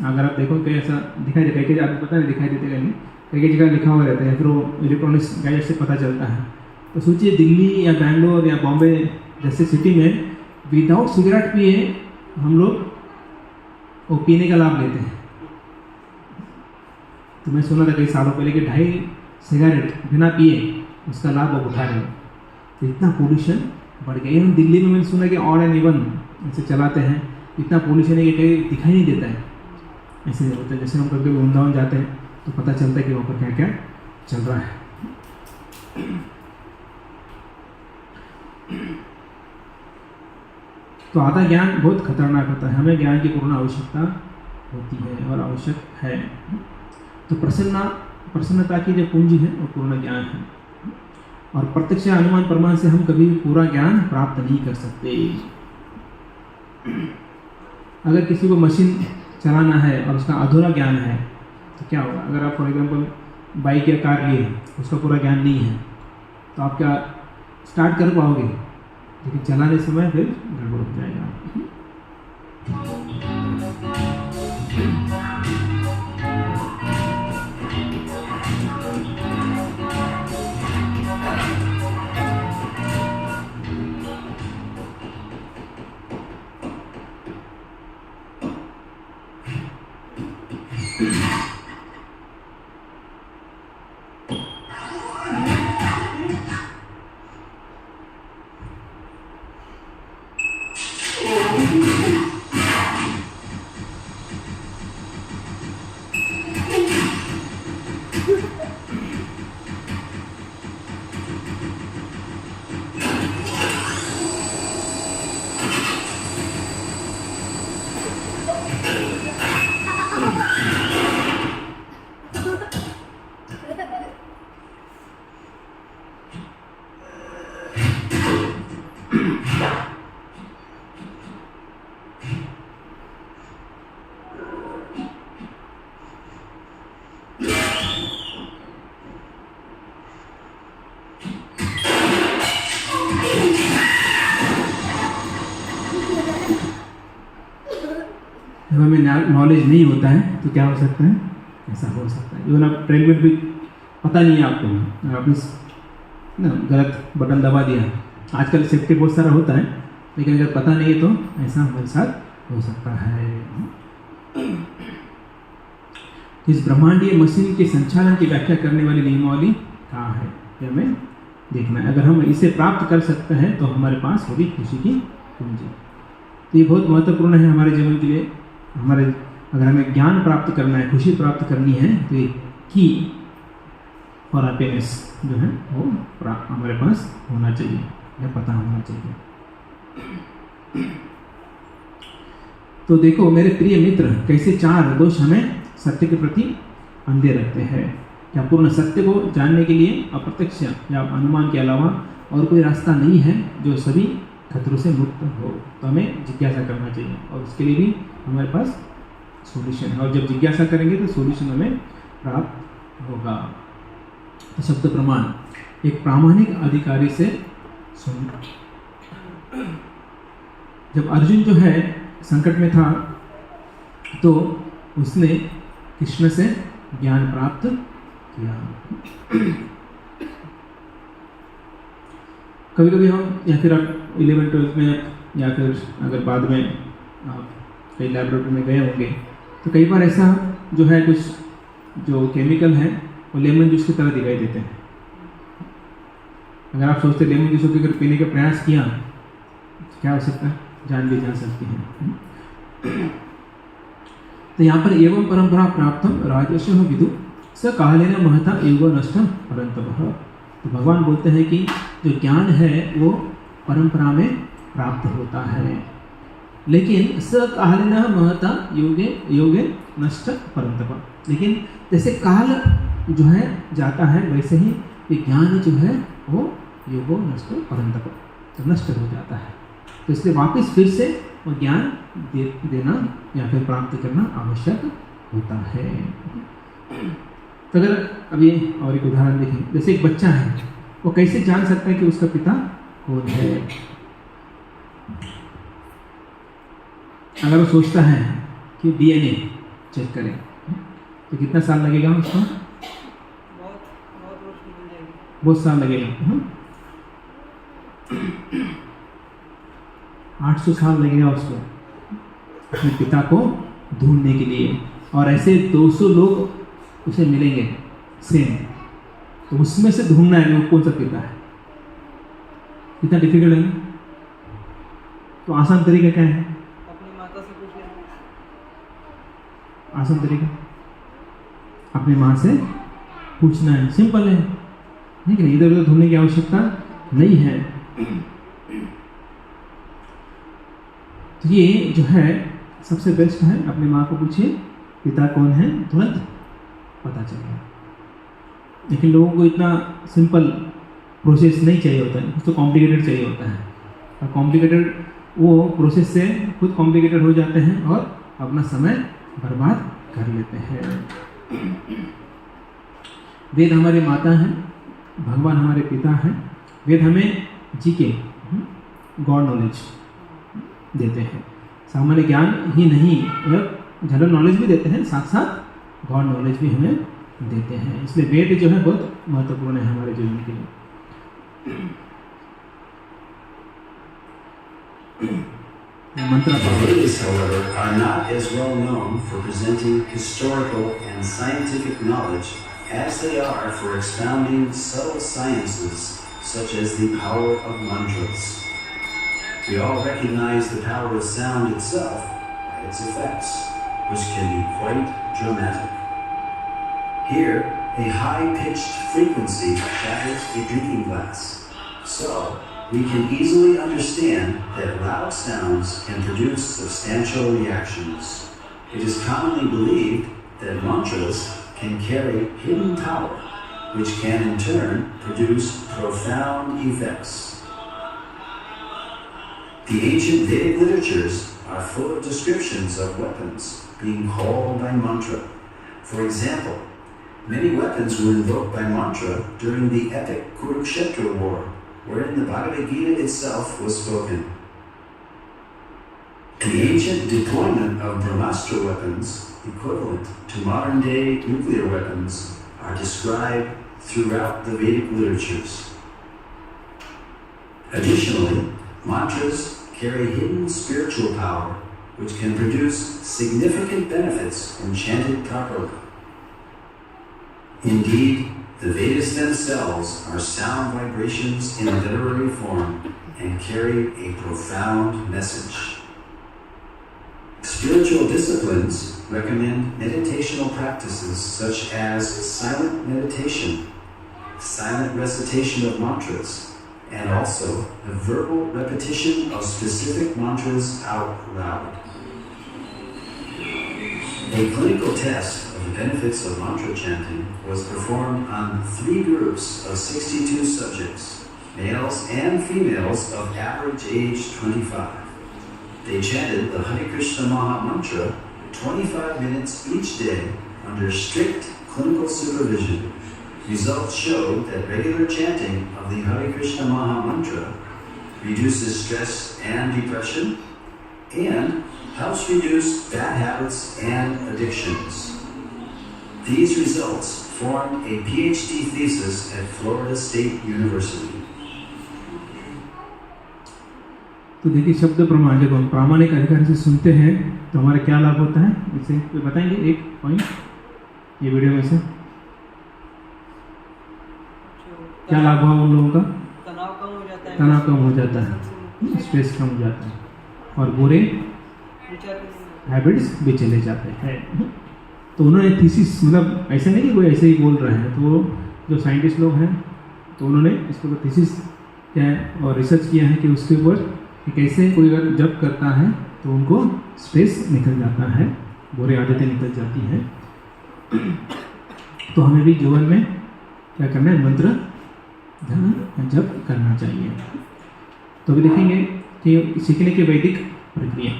अगर आप देखो कहीं ऐसा दिखाई देता है, कई आपको पता नहीं दिखाई देते कहीं, कई जगह लिखा हुआ रहता है, फिर वो इलेक्ट्रॉनिक्स गैजेट से पता चलता है। तो सोचिए दिल्ली या बैंगलोर या बॉम्बे जैसे सिटी में विदाउट सिगरेट पिए हम लोग वो पीने का लाभ लेते हैं। तो मैं सुना था कई सालों पहले कि 2.5 सिगरेट बिना पिए उसका लाभ वो उठा रहे हो। तो इतना पोल्यूशन बढ़ गया। हम दिल्ली में मैंने सुना कि ऑड एंड इवन ऐसे चलाते हैं, इतना पोल्यूशन है कि कहीं दिखाई नहीं देता है। ऐसे होता है जैसे हम कभी वृंदावन जाते हैं तो पता चलता है कि वहाँ पर क्या क्या चल रहा है। तो आधा ज्ञान बहुत खतरनाक होता है, हमें ज्ञान की पूर्ण आवश्यकता होती है और आवश्यक है। तो प्रसन्नता की जो पूंजी है वो पूर्ण ज्ञान है, और प्रत्यक्ष अनुमान प्रमाण से हम कभी पूरा ज्ञान प्राप्त नहीं कर सकते। अगर किसी को मशीन चलाना है और उसका अधूरा ज्ञान है तो क्या होगा? अगर आप फॉर एग्जांपल बाइक या कार लिए, उसका पूरा ज्ञान नहीं है, तो आप क्या स्टार्ट कर पाओगे? लेकिन चलाने समय फिर गड़बड़ हो जाएगा। जब हमें नॉलेज नहीं होता है तो क्या हो सकता है? ऐसा हो सकता है। इवन आप ट्रेन में भी पता नहीं है आपको, अगर आपने ना गलत बटन दबा दिया, आजकल सेफ्टी बहुत सारा होता है, लेकिन अगर पता नहीं है तो ऐसा हमारे साथ हो सकता है। इस ब्रह्मांडीय मशीन के संचालन की व्याख्या करने वाली नियमावली कहाँ है, ये हमें देखना है। अगर हम इसे प्राप्त कर सकते हैं तो हमारे पास होगी खुशी की पूंजी। तो ये बहुत महत्वपूर्ण है हमारे जीवन के लिए। अगर हमें ज्ञान प्राप्त करना है, खुशी प्राप्त करनी है, तो ये की फॉर हैप्पीनेस जो है वो हमारे पास होना चाहिए या पता होना चाहिए। तो देखो मेरे प्रिय मित्र, कैसे 4 दोष हमें सत्य के प्रति अंधे रखते हैं। क्या पूर्ण सत्य को जानने के लिए अप्रत्यक्ष या अनुमान के अलावा और कोई रास्ता नहीं है जो सभी खतरों से मुक्त हो? तो हमें जिज्ञासा करना चाहिए, और उसके लिए भी हमारे पास सॉल्यूशन है। और जब जिज्ञासा करेंगे तो सॉल्यूशन हमें प्राप्त होगा। तो शब्द प्रमाण, एक प्रामाणिक अधिकारी से सुन। जब अर्जुन जो है संकट में था तो उसने कृष्ण से ज्ञान प्राप्त किया। कभी कभी हम, या फिर आप 11-12 में, या फिर अगर बाद में आप कई लैबोरेटरी में गए होंगे, तो कई बार ऐसा जो है कुछ जो केमिकल है वो लेमन जूस की तरह दिखाई देते हैं। अगर आप सोचते लेमन जूस को अगर पीने का प्रयास किया तो क्या हो सकता है? जान भी जा सकती है। तो यहाँ पर एवं परंपरा प्राप्तम राजर्षि विदु स कालेन महता युगो नष्टम परंतपः। तो भगवान बोलते हैं कि जो ज्ञान है वो परंपरा में प्राप्त होता है, लेकिन स कालेन महता योगे नष्ट परंतपः। लेकिन जैसे काल जो है जाता है, वैसे ही ये ज्ञान जो है वो योगो नष्ट परंतपः, तो नष्ट हो जाता है। तो इसलिए वापस फिर से वो ज्ञान देना या फिर प्राप्त करना आवश्यक होता है। तो अगर अभी और एक उदाहरण देखें, जैसे एक बच्चा है, वो कैसे जान सकता है कि उसका पिता कौन है? अगर वो सोचता है कि डीएनए चेक करें तो कितना साल लगेगा उसको? बहुत साल लगेगा। 800 साल लगेगा उसको अपने पिता को ढूंढने के लिए, और ऐसे 200 लोग उसे मिलेंगे सेम, तो उसमें से ढूंढना है वो कौन सा पिता है। कितना डिफिकल्ट है। तो आसान तरीका क्या है? अपनी माता से पूछ लेना। आसान तरीका अपनी माँ से पूछना है, सिंपल है, ठीक है। इधर उधर ढूंढने की आवश्यकता नहीं है। तो 200 लोग मिलेंगे सेम, तो उसमें से ढूंढना है वो कौन सा पिता है। कितना डिफिकल्ट है। आसान तरीका अपनी माता से पूछ लेना। सिंपल है, ठीक है, इधर उधर ढूंढने की आवश्यकता नहीं है। 200 लोग मिलेंगे सेम, तो उसमें से ढूंढना है वो कौन सा पिता है। कितना डिफिकल्ट है। आसान तरीका अपनी माँ से पूछना है, सिंपल है, ठीक है। इधर उधर ढूंढने की आवश्यकता नहीं है। तो ये जो है सबसे बेस्ट है, अपनी माँ को पूछिए पिता कौन है, तुरंत पता चलेगा। लेकिन लोगों को इतना सिंपल प्रोसेस नहीं चाहिए होता है, कुछ तो कॉम्प्लिकेटेड चाहिए होता है, और कॉम्प्लिकेटेड वो प्रोसेस से खुद कॉम्प्लिकेटेड हो जाते हैं और अपना समय बर्बाद कर लेते हैं। वेद हमारी माता हैं, भगवान हमारे पिता हैं। वेद हमें जी के गॉड नॉलेज देते हैं, सामान्य ज्ञान ही नहीं, मतलब जनरल नॉलेज भी देते हैं, साथ साथ गॉड नॉलेज भी हमें देते हैं। इसलिए वेद जो है बहुत महत्वपूर्ण है हमारे जीवन के लिए। मंत्र Vedas, however, are not as well known for presenting historical and scientific knowledge as they are for expounding subtle sciences such as the power of mantras. We all recognize the power of sound itself by its effects, which can be quite dramatic. Here, a high-pitched frequency shatters a drinking glass. So, we can easily understand that loud sounds can produce substantial reactions. It is commonly believed that mantras can carry hidden power, which can in turn produce profound effects. The ancient Vedic literatures are full of descriptions of weapons being called by mantra. For example, many weapons were invoked by mantra during the epic Kurukshetra war, wherein the Bhagavad Gita itself was spoken. The ancient deployment of Brahmastra weapons, equivalent to modern-day nuclear weapons, are described throughout the Vedic literatures. Additionally, mantras carry hidden spiritual power, which can produce significant benefits when chanted properly. Indeed, the Vedas themselves are sound vibrations in literary form and carry a profound message. Spiritual disciplines recommend meditational practices such as silent meditation, silent recitation of mantras, and also the verbal repetition of specific mantras out loud. A clinical test of the benefits of mantra chanting was performed on 3 groups of 62 subjects, males and females of average age 25. They chanted the Hare Krishna Maha Mantra 25 minutes each day under strict clinical supervision. Results showed that regular chanting of the Hare Krishna Maha Mantra reduces stress and depression and helps reduce bad habits and addictions. These results formed a PhD thesis at Florida State University. तो देखिए शब्द प्रमाण, जब हम प्रामाणिक अधिकारी से सुनते हैं तो हमारा क्या लाभ होता है, इसे बताएंगे एक पॉइंट ये वीडियो में से, क्या लाभ हुआ उन लोगों का? तनाव कम हो जाता है, तनाव कम हो जाता है, स्ट्रेस कम हो जाता है, और बुरे हैबिट्स भी चले जाते हैं। तो उन्होंने थीसिस, मतलब ऐसे नहीं कि कोई ऐसे ही बोल रहे हैं, तो जो साइंटिस्ट लोग हैं तो उन्होंने इसके ऊपर थीसिस क्या है और रिसर्च किया है कि उसके ऊपर कि कैसे कोई अगर जब करता है तो उनको स्ट्रेस निकल जाता है, बुरी आदतें निकल जाती हैं। तो हमें भी जीवन में क्या करना है, मंत्र ध्यान जप करना चाहिए। तो अभी देखेंगे कि सीखने की वैदिक प्रक्रिया।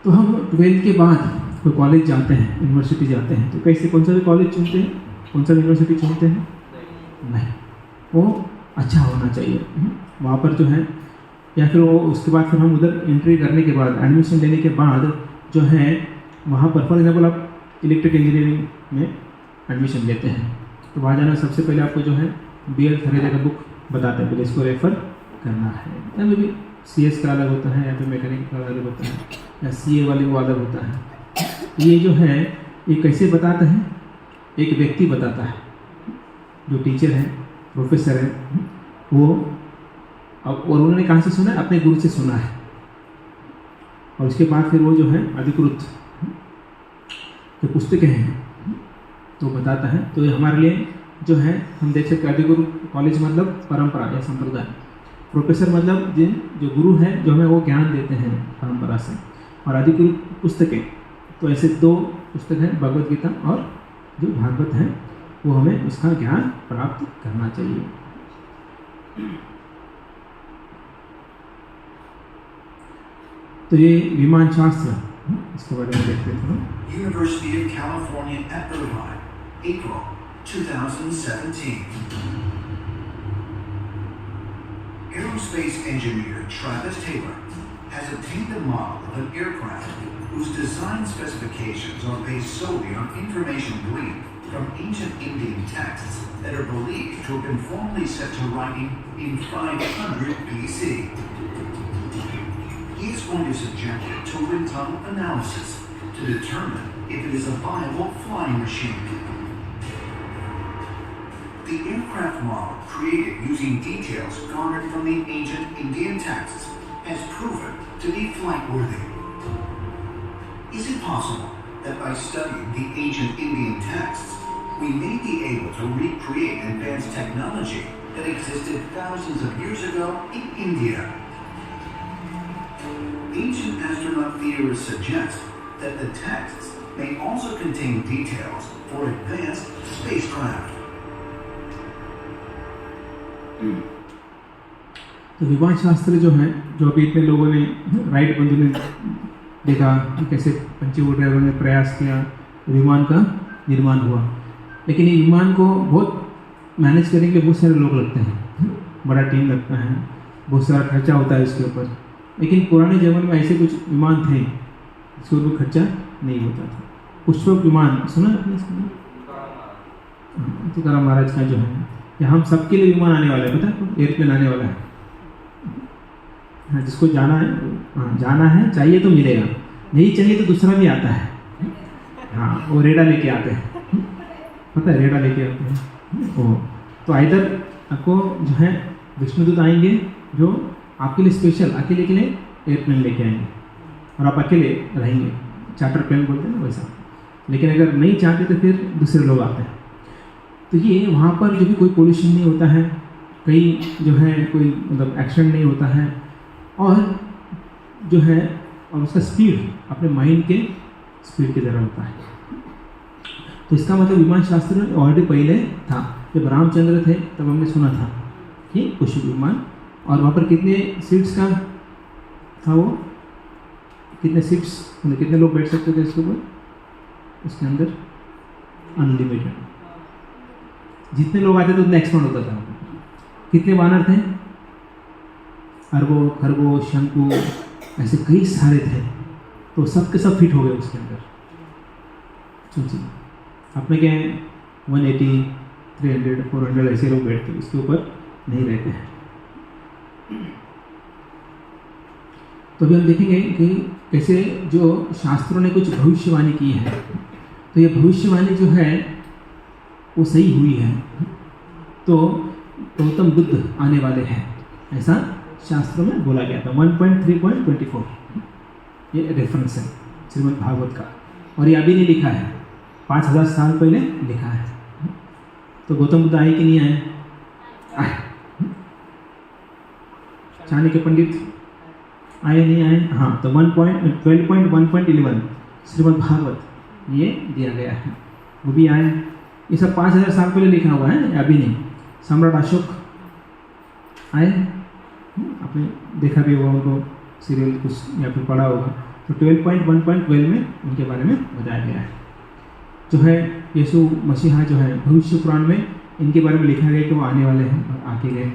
तो हम 12th के बाद कोई कॉलेज जाते हैं, यूनिवर्सिटी जाते हैं, तो कैसे कौन सा भी कॉलेज चुनते हैं, कौन सा यूनिवर्सिटी चुनते हैं? नहीं, वो अच्छा होना चाहिए वहाँ पर जो है, या फिर वो उसके बाद फिर हम उधर एंट्री करने के बाद, एडमिशन लेने के बाद जो है वहाँ पर फॉर एग्जाम्पल आप इलेक्ट्रिक इंजीनियरिंग में एडमिशन लेते हैं, तो वहाँ जाना सबसे पहले आपको जो है BL खरीदे का बुक बताते हैं, पहले इसको रेफ़र करना है। या मे भी CS का अलग होता है, या फिर मैकेनिक का अलग होता है, या CA वाले को अलग होता है। ये जो है ये कैसे बताता है, एक व्यक्ति बताता है, जो टीचर है, प्रोफेसर है, वो और उन्होंने कहाँ से सुना है, अपने गुरु से सुना है, और उसके बाद फिर वो जो है अधिकृत जो पुस्तकें हैं तो बताता है। तो ये हमारे लिए जो है हम देख सकते हैं, अधिगुरु कॉलेज मतलब परंपरा या संप्रदाय, प्रोफेसर मतलब जो गुरु हैं जो हमें वो ज्ञान देते हैं परंपरा से, और अधिकृत पुस्तकें तो ऐसे 2 पुस्तक हैं, भगवद गीता और जो भागवत है, वो हमें उसका ज्ञान प्राप्त करना चाहिए। तो ये विमान शास्त्र, इसके बारे में देखते हैं। University of California at Irvine, April 2017. Aerospace engineer Travis Taylor has obtained a model of an aircraft whose design specifications are based solely on information gleaned from ancient Indian texts that are believed to have been formally set to writing in 500 BC. He is going to subject it to wind tunnel analysis to determine if it is a viable flying machine. The aircraft model, created using details garnered from the ancient Indian texts, has proven to be flight-worthy. Is it possible that by studying the ancient Indian texts, we may be able to recreate advanced technology that existed thousands of years ago in India? Ancient astronaut theorists suggest that the texts may also contain details for advanced spacecraft. तो विमान शास्त्र जो है, जो अभी इतने लोगों ने, राइट बंधु ने देखा कि कैसे पंचीवोट ड्राइवर ने प्रयास किया, विमान का निर्माण हुआ, लेकिन ये विमान को बहुत मैनेज करने के लिए बहुत सारे लोग लगते हैं, बड़ा टीम लगता है, बहुत सारा खर्चा होता है इसके ऊपर। लेकिन पुराने ज़माने में ऐसे कुछ विमान थे इसके ऊपर खर्चा नहीं होता था। पुष्पक विमान सुना आपने इसका? तुकाराम महाराज का जो है, या हम सबके लिए विमान आने वाला है, पता है, एयरप्लेन आने वाला है। हाँ, जिसको जाना है, हाँ जाना है, चाहिए तो मिलेगा, नहीं चाहिए तो दूसरा भी आता है। हाँ, वो रेडा लेके आते हैं, पता है, रेडा लेके आते हैं वो। तो इधर आपको जो है विष्णुदूत आएंगे जो आपके लिए स्पेशल, अकेले के लिए एयरप्लेन लेके आएंगे और आप अकेले रहेंगे, चार्टर प्लेन बोलते हैं ना वैसा। लेकिन अगर नहीं चाहते तो फिर दूसरे लोग आते हैं। तो ये वहाँ पर जो भी कोई पोल्यूशन नहीं होता है, कहीं जो है कोई मतलब एक्सीडेंट नहीं होता है, और जो है और उसका स्पीड अपने माइंड के स्पीड की तरह होता है। तो इसका मतलब विमान शास्त्र ऑलरेडी पहले था, जब रामचंद्र थे तब हमने सुना था कि पुष्पक विमान, और वहाँ पर कितने सीट्स का था, वो कितने सीट्स मतलब कितने लोग बैठ सकते थे इसके ऊपर, उसके अंदर अनलिमिटेड, जितने लोग आते थे उतना एक्सपांड होता था। कितने वानर थे, अरबों खरगोश शंकु ऐसे कई सारे थे, तो सब के सब फिट हो गए उसके अंदर। सोचिए आप में क्या है, 180 300 400 ऐसे लोग बैठते, इसके ऊपर नहीं रहते हैं। तो अभी हम देखेंगे कि कैसे जो शास्त्रों ने कुछ भविष्यवाणी की है, तो ये भविष्यवाणी जो है वो सही हुई है। तो गौतम बुद्ध आने वाले हैं, ऐसा शास्त्रों में बोला गया था। 1.3.24 ये रेफरेंस है श्रीमद् भागवत का, और ये अभी नहीं लिखा है, 5000 साल पहले लिखा है। तो गौतम बुद्ध आए कि नहीं आए? आए। चाणक्य पंडित आए नहीं आए? हाँ। तो 12.1.11 श्रीमद् भागवत ये दिया गया है, वो भी आए। ये सब 5000 साल पहले लिखा हुआ है, अभी नहीं। सम्राट अशोक आए, आपने देखा भी होगा उनको, सीरियल कुछ या फिर पढ़ा होगा। तो 12.1.12 में उनके बारे में बताया गया है। जो है यीशु मसीहा जो है भविष्य पुराण में इनके बारे में लिखा गया कि वो आने वाले हैं और आके गए।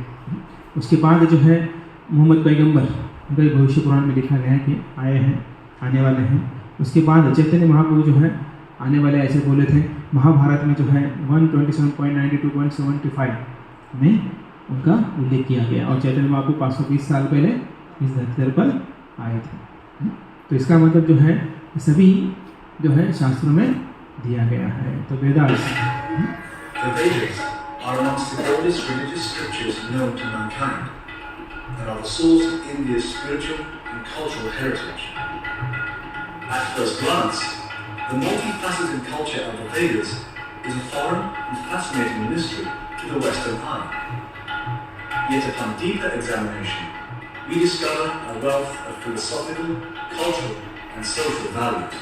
उसके बाद जो है मोहम्मद पैगंबर, उनका भविष्य पुराण में लिखा गया है कि आए हैं, आने वाले हैं। उसके बाद चैतन्य महाप्रभु जो है आने वाले ऐसे बोले थे। महाभारत में जो है 127.92.75 में उनका उल्लेख किया गया, और चैतन्य महाप्रभु 520 साल पहले इस धरती पर आए थे। तो इसका मतलब जो है सभी जो है शास्त्रों में दिया गया है। तो Vedas The Vedas are amongst the oldest religious scriptures known to mankind and are the source of India's spiritual and cultural heritage. At first glance, the multifaceted culture of the Vedas is a foreign and fascinating mystery to the Western eye. Yet upon deeper examination, we discover a wealth of philosophical, cultural, and social values.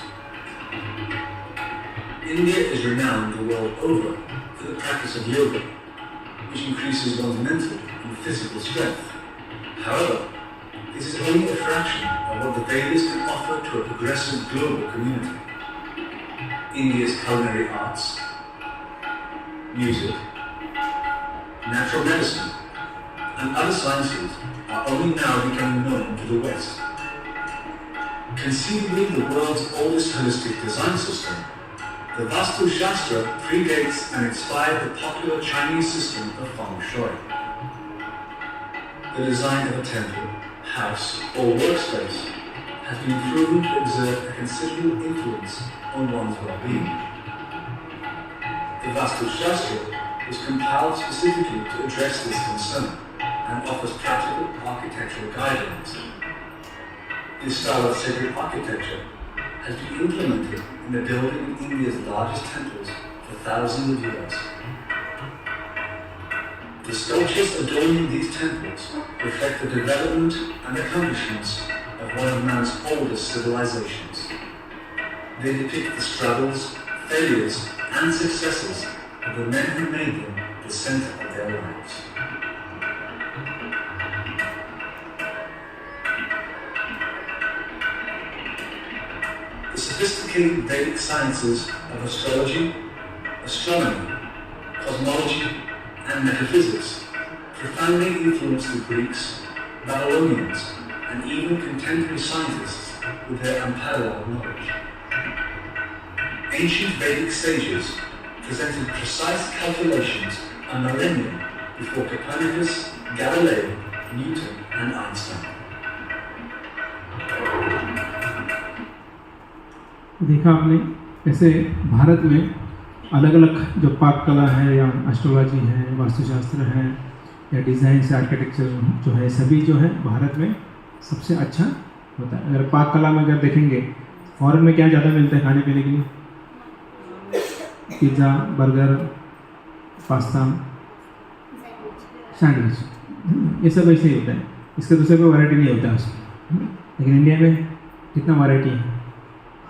India is renowned the world over for the practice of yoga, which increases one's mental and physical strength. However, this is only a fraction of what the Vedas can offer to a progressive global community. India's culinary arts, music, natural medicine, and other sciences are only now becoming known to the West. Conceivably the world's oldest holistic design system, the Vastu Shastra predates and inspired the popular Chinese system of Feng Shui. The design of a temple, house, or workspace has been proven to exert a considerable influence on one's well-being. The Vastu Shastra was compiled specifically to address this concern and offers practical architectural guidelines. This style of sacred architecture has been implemented in the building of India's largest temples for thousands of years. The sculptures adorning these temples reflect the development and accomplishments of one of man's oldest civilizations. They depict the struggles, failures, and successes of the men who made them the center of their lives. The sophisticated Vedic sciences of astrology, astronomy, cosmology, and metaphysics profoundly influenced the Greeks, Babylonians, and even contemporary scientists with their unparalleled knowledge. Ancient Vedic sages presented precise calculations a millennium before Copernicus, Galileo, Newton, and Einstein. देखा आपने ऐसे भारत में अलग अलग जो पाक कला है या एस्ट्रोलॉजी है, वास्तुशास्त्र है या डिज़ाइन से आर्किटेक्चर जो है, सभी जो है भारत में सबसे अच्छा होता है। अगर पाक कला में अगर देखेंगे फॉरेन में क्या ज़्यादा मिलता है खाने पीने के लिए, पिज़्ज़ा, बर्गर, पास्ता, सैंडविच, ये सब ऐसे ही होता है। इसके दूसरे कोई वैरायटी नहीं होता है उसमें। लेकिन इंडिया में कितना वैरायटी है,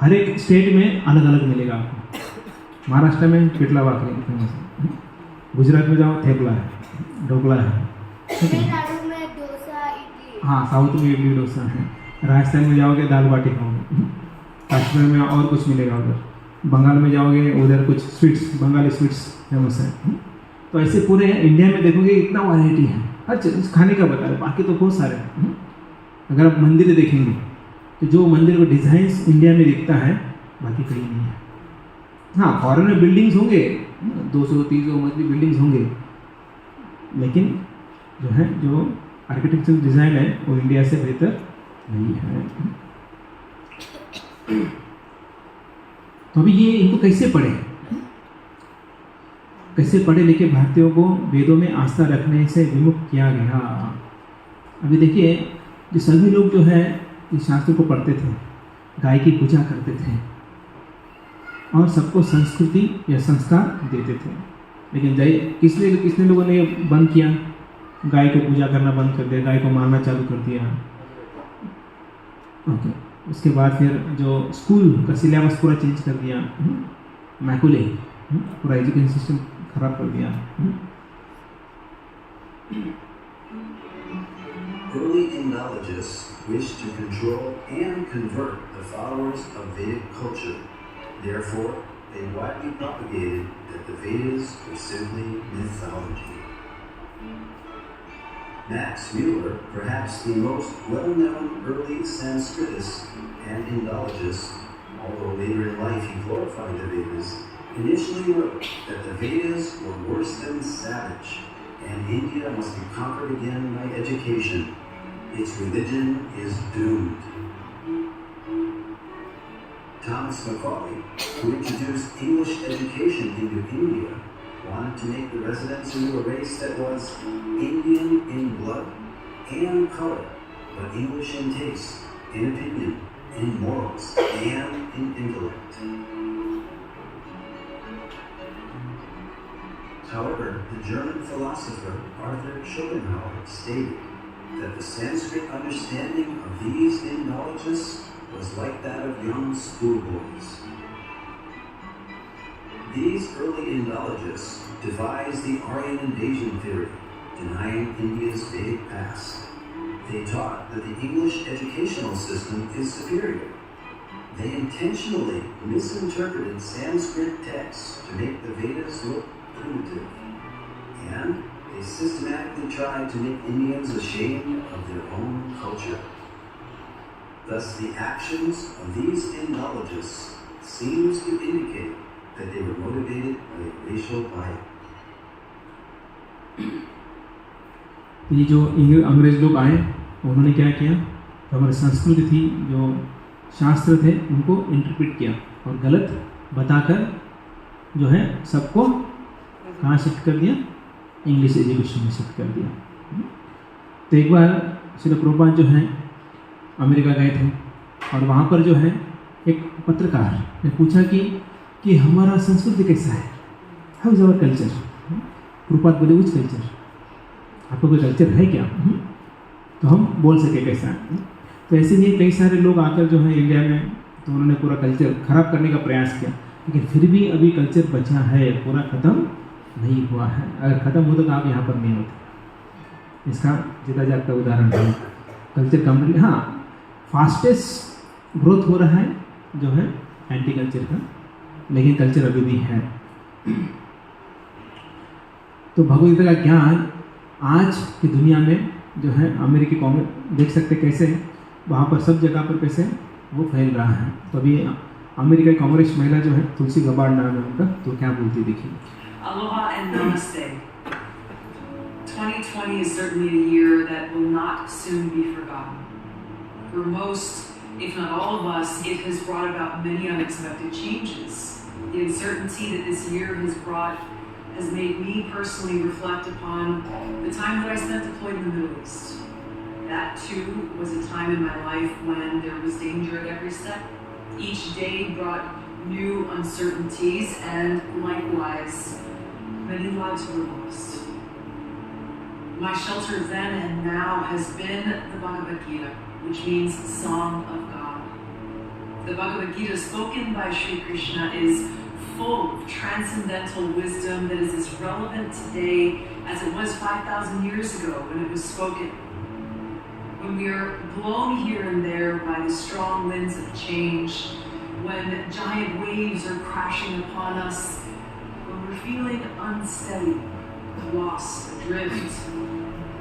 हर एक स्टेट में अलग अलग मिलेगा आपको। महाराष्ट्र में पिटला भाकरी फेमस है, गुजरात में जाओ थेपला है, ढोकला है, तमिलनाडु में डोसा, इडली, हाँ साउथ में इडली डोसा है, राजस्थान में जाओगे दाल बाटी खाओगे, कश्मीर में और कुछ मिलेगा उधर, बंगाल में जाओगे उधर कुछ स्वीट्स, बंगाली स्वीट्स फेमस है। तो ऐसे पूरे इंडिया में देखोगे इतना वैरायटी है, हर चीज़ खाने का बता रहे, बाकी तो बहुत सारे हैं। अगर आप मंदिर देखेंगे तो जो मंदिर को डिज़ाइंस इंडिया में दिखता है बाकी कहीं नहीं है। हाँ फॉरेन में बिल्डिंग्स होंगे, 200-300 मंजिल बिल्डिंग्स होंगे, लेकिन जो है जो आर्किटेक्चरल डिज़ाइन है वो इंडिया से बेहतर नहीं है। तो अभी ये इनको कैसे पढ़े लिखे भारतीयों को वेदों में आस्था रखने से विमुख किया गया। अभी देखिए जो सभी लोग जो है इस शास्त्र को पढ़ते थे, गाय की पूजा करते थे और सबको संस्कृति या संस्कार देते थे। लेकिन किसने लोगों ने ये बंद किया, गाय को पूजा करना बंद कर दिया, गाय को मारना चालू कर दिया। ओके, उसके बाद फिर जो स्कूल का सिलेबस पूरा चेंज कर दिया, मैकुले, पूरा एजुकेशन सिस्टम खराब कर दिया। Early Indologists wished to control and convert the followers of Vedic culture. Therefore, they widely propagated that the Vedas were simply mythology. Max Mueller, perhaps the most well-known early Sanskritist and Indologist, although later in life he glorified the Vedas, initially wrote that the Vedas were worse than savage, and India must be conquered again by education. Its religion is doomed. Thomas Macaulay, who introduced English education into India, wanted to make the residents into a race that was Indian in blood and color, but English in taste, in opinion, in morals, and in intellect. However, the German philosopher Arthur Schopenhauer stated that the Sanskrit understanding of these Indologists was like that of young schoolboys. These early Indologists devised the Aryan invasion theory, denying India's Vedic past. They taught that the English educational system is superior. They intentionally misinterpreted Sanskrit texts to make the Vedas look primitive. And they systematically tried to make Indians ashamed of their own culture. Thus, the actions of these Indologists seems to indicate that they were motivated by racial bias. ये जो अंग्रेज लोग आए उन्होंने क्या किया, तो हमारी संस्कृति थी, जो शास्त्र थे, उनको इंटरप्रेट किया और गलत बताकर जो है सबको कहाँ शिफ्ट कर दिया, इंग्लिश एजुकेशन में शिफ्ट कर दिया। तो एक बार श्रील प्रभुपाद जो है अमेरिका गए थे और वहाँ पर जो है एक पत्रकार ने पूछा कि हमारा संस्कृति कैसा है, how is our culture. Prabhupada बोले विच कल्चर, आपका कोई कल्चर है क्या, तो हम बोल सके कैसा है। तो ऐसे ही कई सारे लोग आकर जो है इंडिया में, तो उन्होंने पूरा कल्चर खराब करने का प्रयास किया, लेकिन फिर भी अभी कल्चर बचा है, पूरा ख़त्म नहीं हुआ है। अगर ख़त्म होता तो आप यहाँ पर नहीं होते। इसका जीता जागता उदाहरण है कल्चर कंप्लीट। हाँ, फास्टेस्ट ग्रोथ हो रहा है जो है एंटी कल्चर का, लेकिन कल्चर अभी भी है। तो भगवद गीता का ज्ञान आज की दुनिया में जो है अमेरिकी कांग्रेस देख सकते कैसे वहाँ पर सब जगह पर कैसे वो फैल रहा है। तो अभी अमेरिका की कांग्रेस महिला जो है तुलसी गबार्ड नाम है उनका, तो क्या बोलती देखिए। Aloha and namaste. 2020 is certainly a year that will not soon be forgotten. For most, if not all of us, it has brought about many unexpected changes. The uncertainty that this year has brought has made me personally reflect upon the time that I spent deployed in the Middle East. That too was a time in my life when there was danger at every step. Each day brought new uncertainties, and likewise, many lives were lost. My shelter then and now has been the Bhagavad Gita, which means Song of God. The Bhagavad Gita spoken by Sri Krishna is full of transcendental wisdom that is as relevant today as it was 5,000 years ago when it was spoken. When we are blown here and there by the strong winds of change, when giant waves are crashing upon us, when we're feeling unsteady, lost, adrift,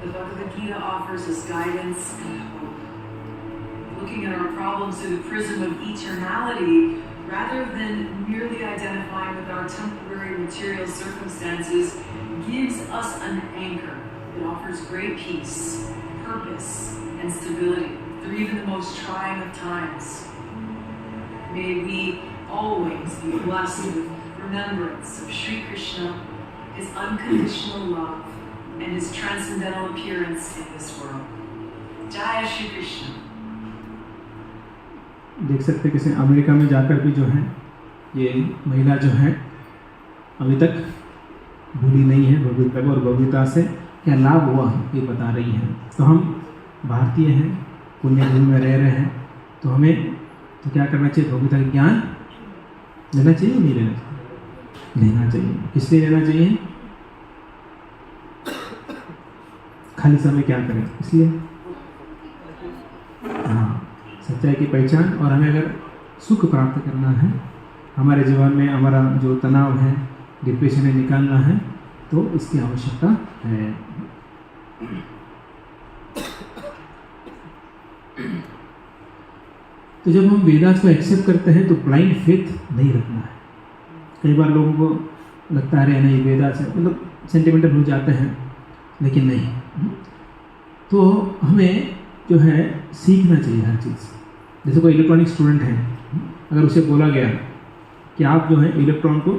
the Bhagavad Gita offers us guidance and hope. Looking at our problems through the prism of eternality, rather than merely identifying with our temporary material circumstances, gives us an anchor that offers great peace, purpose, and stability through even the most trying of times. May we always be blessed with remembrance of Sri Krishna, his unconditional love, and his transcendental appearance in this world. Jaya Shri Krishna. देख सकते कैसे अमेरिका में जाकर भी जो है ये महिला जो है अभी तक भूली नहीं है भगवद गीता और भगवद गीता से क्या लाभ हुआ ये बता रही है। तो हम भारतीय हैं, पुण्य भूमि में रह रहे हैं, तो हमें तो क्या करना चाहिए, भगवद गीता का ज्ञान लेना चाहिए, नहीं लेना चाहिए, लेना चाहिए। किस लिए लेना चाहिए, खाली समय क्या करें, इसलिए हाँ, सच्चाई की पहचान। और हमें अगर सुख प्राप्त करना है, हमारे जीवन में हमारा जो तनाव है, डिप्रेशन है, निकालना है, तो इसकी आवश्यकता है। तो जब हम वेदास को एक्सेप्ट करते हैं तो ब्लाइंड फेथ नहीं रखना है। कई बार लोगों को लगता है नहीं वेदास है, मतलब सेंटिमेंटल हो जाते हैं, लेकिन नहीं। तो हमें जो है सीखना चाहिए हर चीज़। जैसे कोई इलेक्ट्रॉनिक स्टूडेंट है, अगर उसे बोला गया कि आप जो है इलेक्ट्रॉन को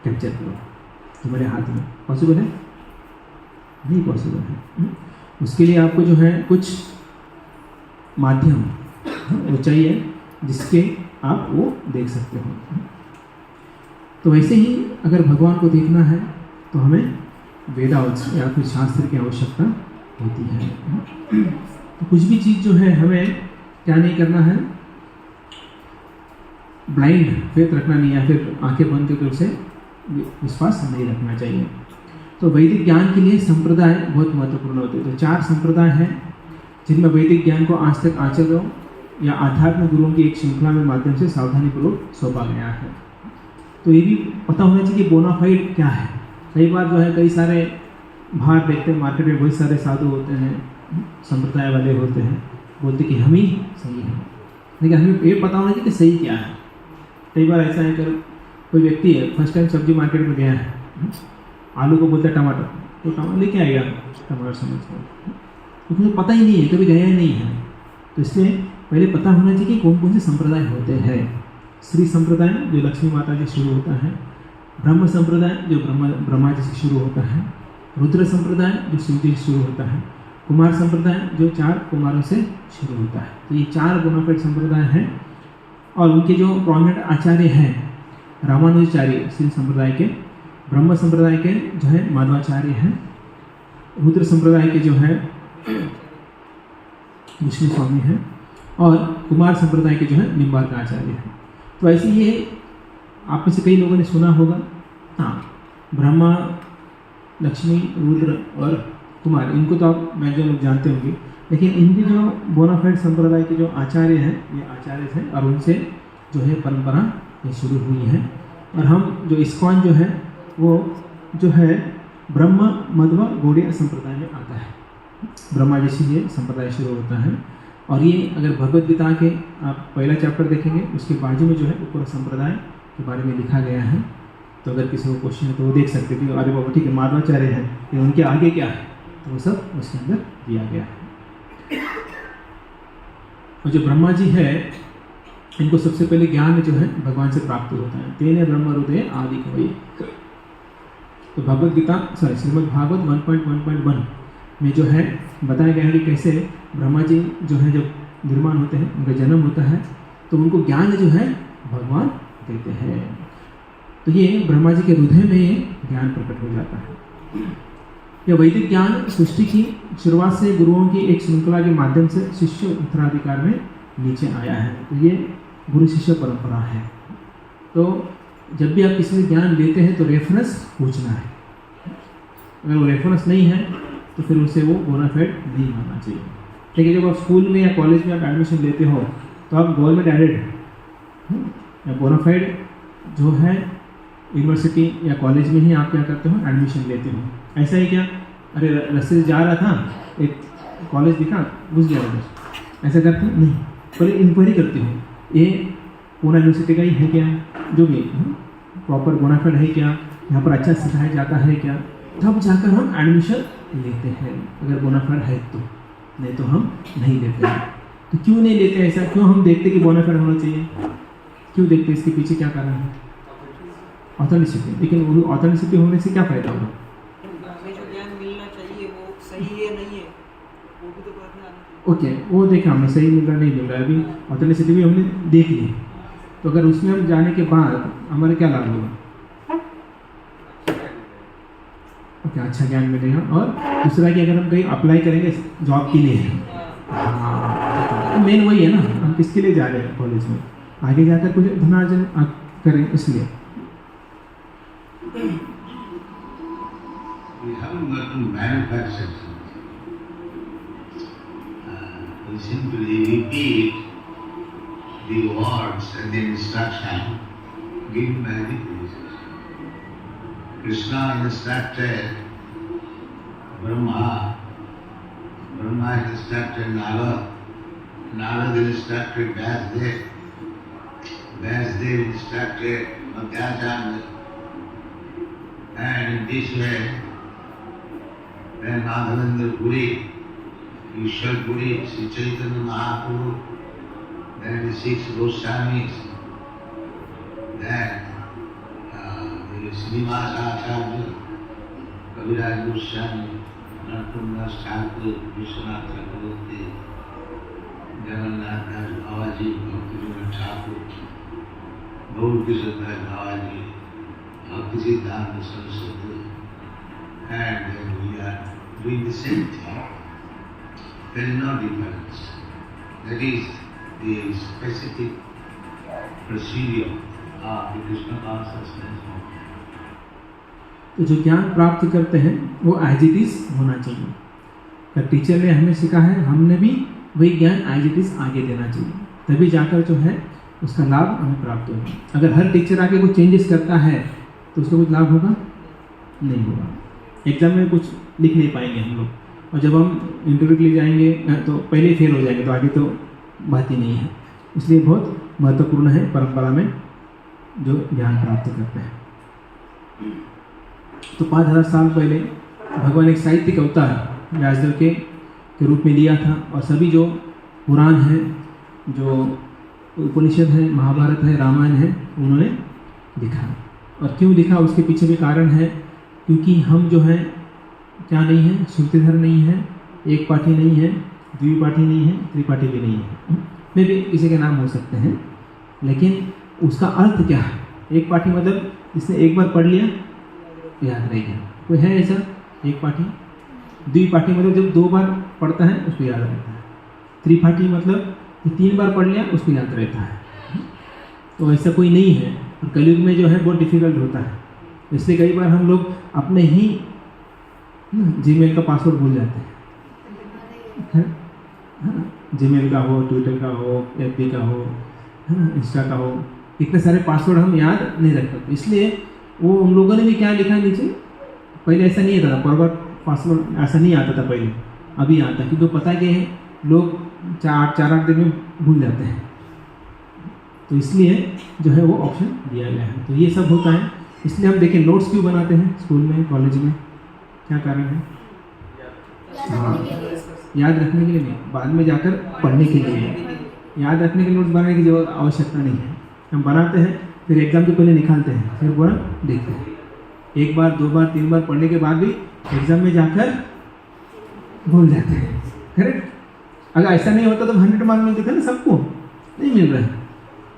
कैप्चर करो तुम्हारे हाथ में, पॉसिबल है? नहीं पॉसिबल है। उसके लिए आपको जो है कुछ माध्यम वो चाहिए जिसके आप वो देख सकते हो। तो वैसे ही अगर भगवान को देखना है तो हमें वेदांत या फिर शास्त्र की आवश्यकता होती है। तो कुछ भी चीज़ जो है हमें क्या नहीं करना है, ब्लाइंड फेथ रखना नहीं, या फिर आंखें बंद करके उसे विश्वास नहीं रखना चाहिए। तो वैदिक ज्ञान के लिए संप्रदाय बहुत महत्वपूर्ण होते हैं। तो 4 संप्रदाय हैं जिनमें वैदिक ज्ञान को आज तक आचार्यों या आध्यात्मिक गुरुओं की एक श्रृंखला में माध्यम से सावधानीपूर्वक सौंपा गया है। तो ये भी पता होना चाहिए कि बोनाफाइड क्या है। कई बार जो है कई सारे बाहर देखते हैं मार्केट में बहुत सारे साधु होते हैं, संप्रदाय वाले होते हैं, बोलते कि हम ही सही हैं, लेकिन हमें ये पता होना चाहिए कि सही क्या है। कई बार ऐसा है कि कोई व्यक्ति है फर्स्ट टाइम सब्जी मार्केट में गया है, आलू को बोलता है टमाटर, तो टमाटर लेके आएगा टमाटर समझ कर, क्योंकि मुझे पता ही नहीं है, कभी गया ही नहीं है। तो इसलिए पहले पता होना चाहिए कि कौन कौन से संप्रदाय होते हैं। श्री संप्रदाय जो लक्ष्मी माता से शुरू होता है, ब्रह्म संप्रदाय जो ब्रह्मा जी से शुरू होता है, रुद्र संप्रदाय जो शिव जी से शुरू होता है, कुमार संप्रदाय जो 4 कुमारों से शुरू होता है। तो ये 4 बोनाफाइड संप्रदाय हैं और उनके जो प्रोमिनेंट आचार्य हैं रामानुजाचार्य श्री संप्रदाय के, ब्रह्म संप्रदाय के जो है माधवाचार्य हैं, रुद्र संप्रदाय के जो है विष्णु स्वामी हैं और कुमार संप्रदाय के जो है निम्बार्क आचार्य हैं। तो ऐसे ये आप में से कई लोगों ने सुना होगा, हाँ, ब्रह्मा, लक्ष्मी, रुद्र और कुमार, इनको तो आप मैक्सिमम लोग जानते होंगे, लेकिन इनके जो बोनाफाइड संप्रदाय के जो आचार्य हैं, ये आचार्य थे और उनसे जो है परंपरा ये शुरू हुई है। और हम जो इस्कॉन जो है वो जो है ब्रह्म मध्व गौड़ीय संप्रदाय में आता है। ब्रह्मा जी से ये संप्रदाय शुरू होता है और ये अगर भगवद गीता के आप पहला चैप्टर देखेंगे उसके बाजू में जो है ऊपर संप्रदाय के बारे में लिखा गया है। तो अगर किसी को क्वेश्चन है तो वो देख सकते हैं कि अरे बाबा ठीक है माधवाचार्य है, ये उनके आगे क्या है, तो वो सब उसके अंदर दिया गया है। और जो ब्रह्मा जी है इनको सबसे पहले ज्ञान जो है भगवान से प्राप्त होता है। तेने ब्रह्म हृदय आदि कवि। तो भगवद गीता श्रीमद् भागवत 1.1.1 में जो है बताया गया है कि कैसे ब्रह्मा जी जो है जब निर्माण होते हैं, उनका जन्म होता है, तो उनको ज्ञान जो है भगवान देते हैं। तो ये ब्रह्मा जी के हृदय में ये ज्ञान प्रकट हो जाता है। यह वैदिक ज्ञान सृष्टि की शुरुआत से गुरुओं की एक श्रृंखला के माध्यम से शिष्य उत्तराधिकार में नीचे आया है। तो ये गुरु शिष्य परंपरा है। तो जब भी आप किसी से ज्ञान लेते हैं तो रेफरेंस पूछना है। अगर वो रेफरेंस नहीं है तो फिर उसे वो बोनाफाइड नहीं मानना चाहिए। लेकिन जब आप स्कूल में या कॉलेज में आप एडमिशन लेते हो तो आप गवर्नमेंट एडेड या बोनाफाइड जो है यूनिवर्सिटी या कॉलेज में ही आप क्या करते हो, एडमिशन लेते हो। ऐसा ही क्या, अरे रास्ते से जा रहा था, एक कॉलेज दिखा, घुस गया उधर, ऐसा करते हो? नहीं, पहले इंक्वायरी करते हो ये पूना यूनिवर्सिटी का ही है क्या, जो भी प्रॉपर बोनाफाइड है क्या, यहाँ पर अच्छा सिखाया जाता है क्या, तब जाकर हम एडमिशन लेते हैं। अगर बोनाफाइड है तो, नहीं तो हम नहीं लेते हैं। तो क्यों नहीं लेते ऐसा, क्यों हम देखते कि बोनाफाइड होना चाहिए, क्यों देखते, इसके पीछे क्या कारण है? ऑथेंटिसिटी। लेकिन वो ऑथेंटिसिटी होने से क्या फ़ायदा होगा? हमें जो ज्ञान मिलना चाहिए वो सही है नहीं है वो भी तो बात में आना चाहिए। ओके, वो देखा हमने, सही मिल रहा नहीं मिल रहा, अभी ऑथेंटिसिटी भी हमने देख ली। तो अगर उसमें हम जाने के बाद हमारे क्या लाभ होगा? ओके, अच्छा ज्ञान मिलेगा। और दूसरा कि अगर हम कहीं अप्लाई करेंगे जॉब के लिए, हाँ, मेन वही है ना, हम किसके लिए जा रहे हैं कॉलेज में, आगे जाकर कुछ धनार्जन करें इसलिए। We haven't got to manufacture something. We simply repeat the words and the instruction given by the Jesus. Krishna instructed Brahma, Brahma instructed Narada, Narada instructed Vyasdev, Vyasdev instructed Madhyacharya. And in this way, then Madhavendra Puri, Ishwar Puri, Sri Chaitanya Mahaprabhu, then the 6 Goswamis, then the Srinivas Acharya, Kaviraj Goswami, Narottam Das Thakur, Vishwanath Chakravarti, Jagannath Das Bhavaji, Bhaktivinoda Thakur, Gaur Kishore Das Bhavaji, Bhakti Siddhanta Saraswati, and we are doing the same thing. There is no difference. That is the specific procedure of the Krishna consciousness. तो जो ज्ञान प्राप्त करते हैं वो एज इट इज़ होना चाहिए। अगर टीचर ने हमें सिखा है, हमने भी वही ज्ञान एज इट इज़ आगे देना चाहिए, तभी जाकर जो है उसका लाभ हमें प्राप्त होगा। अगर हर टीचर आके कुछ चेंजेस करता है तो उसका कुछ लाभ होगा नहीं होगा। एग्ज़ाम में कुछ लिख नहीं पाएंगे हम लोग, और जब हम इंटरव्यू के लिए जाएंगे तो पहले ही फेल हो जाएंगे, तो आगे तो बात ही नहीं है। इसलिए बहुत महत्वपूर्ण है परंपरा में जो ज्ञान प्राप्त करते हैं। तो 5000 साल पहले भगवान एक साहित्यिक अवतार व्यासदेव के रूप में लिया था, और सभी जो पुराण हैं, जो उपनिषद है, महाभारत है, रामायण है, उन्होंने लिखा। और क्यों लिखा उसके पीछे भी कारण है, क्योंकि हम जो है क्या नहीं है, श्रुतिधर नहीं है, एक पाठी नहीं है, द्विपाठी नहीं है, त्रिपाठी भी नहीं है। में भी किसी के नाम हो सकते हैं, लेकिन उसका अर्थ क्या है? एक पाठी मतलब इसने एक बार पढ़ लिया याद रह गया। कोई है ऐसा एक पाठी? द्विपाठी मतलब जब 2 बार पढ़ता है उसको याद रहता है। त्रिपाठी मतलब 3 बार पढ़ लिया उसको याद रहता है। तो ऐसा कोई नहीं है, और कलयुग में जो है बहुत डिफिकल्ट होता है। इसलिए कई बार हम लोग अपने ही जीमेल का पासवर्ड भूल जाते हैं। जीमेल का हो, ट्विटर का हो, एफबी का हो, इंस्टा का हो, इतने सारे पासवर्ड हम याद नहीं रख पाते। इसलिए वो उन लोगों ने भी क्या लिखा नीचे, पहले ऐसा नहीं आता था, फॉरवर्ड पासवर्ड ऐसा नहीं आता था पहले, अभी आता है, क्योंकि पता है कि लोग 4-8 दिन में भूल जाते हैं। तो इसलिए जो है वो ऑप्शन दिया गया है। तो ये सब होता है। इसलिए हम देखें नोट्स क्यों बनाते हैं स्कूल में, कॉलेज में, क्या कारण है? हाँ, याद रखने के लिए नहीं, बाद में जाकर पढ़ने के लिए। याद रखने के नोट्स बनाने की जरूरत आवश्यकता नहीं है। हम बनाते हैं, फिर एग्ज़ाम के पहले निकालते हैं, फिर पूरा देखते हैं। 1 बार 2 बार 3 बार पढ़ने के बाद भी एग्ज़ाम में जाकर भूल जाते हैं। करेक्ट? अगर ऐसा नहीं होता तो 100 मार्क मिलते थे ना सबको, नहीं मिल रहा है।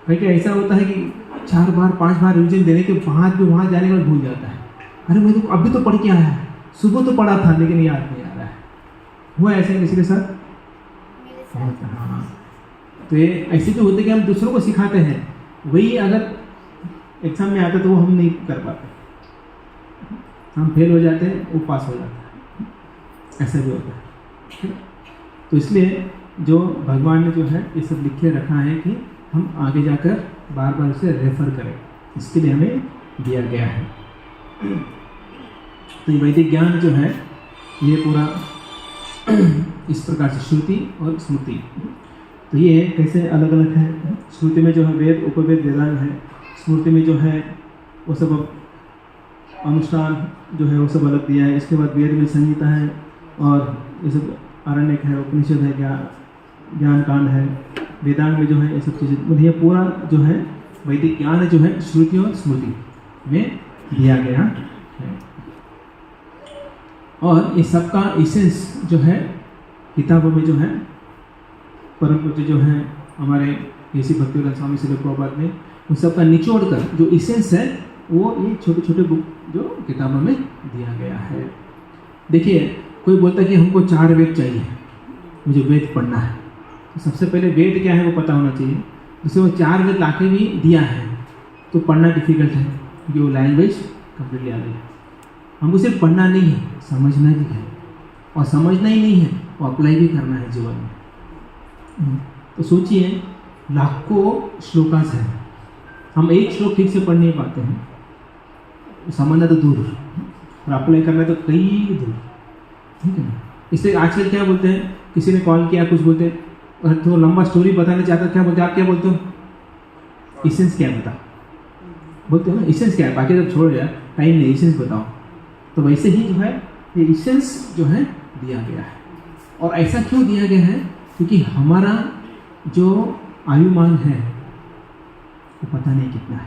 क्योंकि ऐसा होता है कि 4 बार 5 बार रिविजन देने के बाद भी वहाँ जाने के बाद भूल जाता है। अरे मैं तो अभी तो पढ़ के आया है, सुबह तो पढ़ा था लेकिन याद नहीं आ रहा है। हुआ ऐसे किसी के साथ? हाँ। तो ये ऐसे जो होते कि हम दूसरों को सिखाते हैं, वही अगर एग्ज़ाम में आता तो वो हम नहीं कर पाते, हम फेल हो जाते हैं, वो पास हो जाता है। ऐसा भी होता है। तो इसलिए जो भगवान ने जो है ये सब लिखे रखा है कि हम आगे जाकर बार बार उसे रेफर करें, इसके लिए हमें दिया गया है। तो ये वैदिक ज्ञान जो है ये पूरा इस प्रकार से श्रुति और स्मृति, तो ये कैसे अलग अलग है। श्रुति में जो है वेद, उपवेद, वेदांग है। स्मृति में जो है वो सब अनुष्ठान जो है वो सब अलग दिया है। इसके बाद वेद में संहिता है, और ये सब आरण्यक है, उपनिषद है, ज्ञान कांड है। वेदांग में जो है ये सब चीज़ें, मतलब ये पूरा जो है वैदिक ज्ञान जो है श्रुति और स्मृति में दिया गया है। और इस सब का इसेंस जो है किताबों में जो है परम पूज्य जो है हमारे ऋषि भक्तिवेदांत स्वामी श्रील प्रभुपाद ने उन सब का निचोड़ कर जो इसेंस है वो ये छोटे छोटे बुक जो किताबों में दिया गया है। देखिए कोई बोलता है कि हमको 4 वेद चाहिए, मुझे वेद पढ़ना है, तो सबसे पहले वेद क्या है वो पता होना चाहिए। दूसरे वो 4 वेद लाके भी दिया है तो पढ़ना डिफिकल्ट है, क्योंकि वो लैंग्वेज कम्प्लीटली अलग है। हमको सिर्फ पढ़ना नहीं है, समझना भी है, और समझना ही नहीं है वो अप्लाई भी करना है जीवन में। तो सोचिए लाखों श्लोकास हैं, हम एक श्लोक ठीक से पढ़ नहीं पाते हैं, समझना तो दूर और अप्लाई करना तो कई दूर, ठीक है ना। इसलिए आजकल क्या बोलते हैं, किसी ने कॉल किया कुछ बोलते हैं, और तो लंबा स्टोरी बताना चाहता क्या बोलते हैं, आप क्या बोलते हो, इसेंस क्या बता बोलते हो ना, इसेंस क्या है, बाकी जब छोड़ जाए टाइम नहीं, इसेंस बताओ। तो वैसे ही जो है ये इसेंस जो है दिया गया है। और ऐसा क्यों दिया गया है, क्योंकि हमारा जो आयुमान है वो पता नहीं कितना है।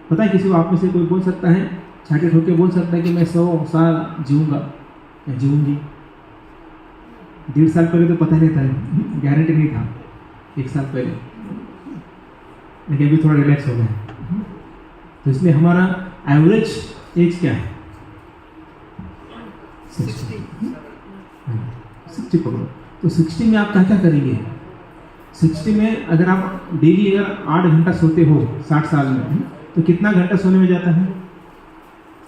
पता है किसी को आप में से कोई बोल सकता है, छाटे ठोक के बोल सकता है कि मैं 100 साल जीऊँगा या जीऊँगी। 1.5 साल पहले तो पता नहीं था, गारंटी नहीं था 1 साल पहले, लेकिन अभी थोड़ा रिलैक्स हो गया। तो इसलिए हमारा एवरेज एज क्या है, 60 पकड़ो। तो 60 में आप क्या क्या करेंगे? 60 में अगर आप डेली अगर 8 घंटा सोते हो 60 साल में, तो कितना घंटा सोने में जाता है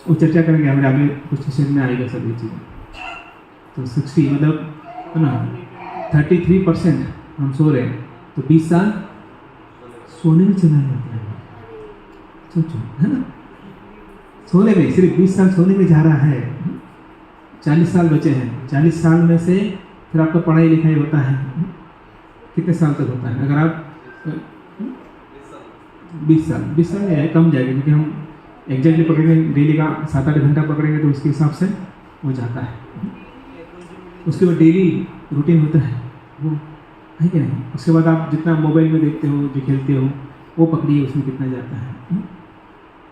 वो चर्चा करेंगे हमारे आगे कुछ सेशन में आएगा सभी चीज़ें। तो 60 मतलब है ना 33% हम सो रहे हैं, तो 20 साल सोने में चला जाता है। सोचो है ना, सोने में सिर्फ 20 साल सोने में जा रहा है। 40 साल बचे हैं, 40 साल में से फिर आपका पढ़ाई लिखाई होता है, कितने साल तक होता है? अगर आप 20 साल में है कम जाएगा, क्योंकि हम एग्जैक्टली पकड़ेंगे डेली का 7-8 घंटा पकड़ेंगे तो उसके हिसाब से हो जाता है। उसके बाद डेली रूटीन होता है वो, है कि नहीं? उसके बाद आप जितना मोबाइल में देखते हो, जो खेलते हो, वो पकड़िए उसमें कितना जाता है।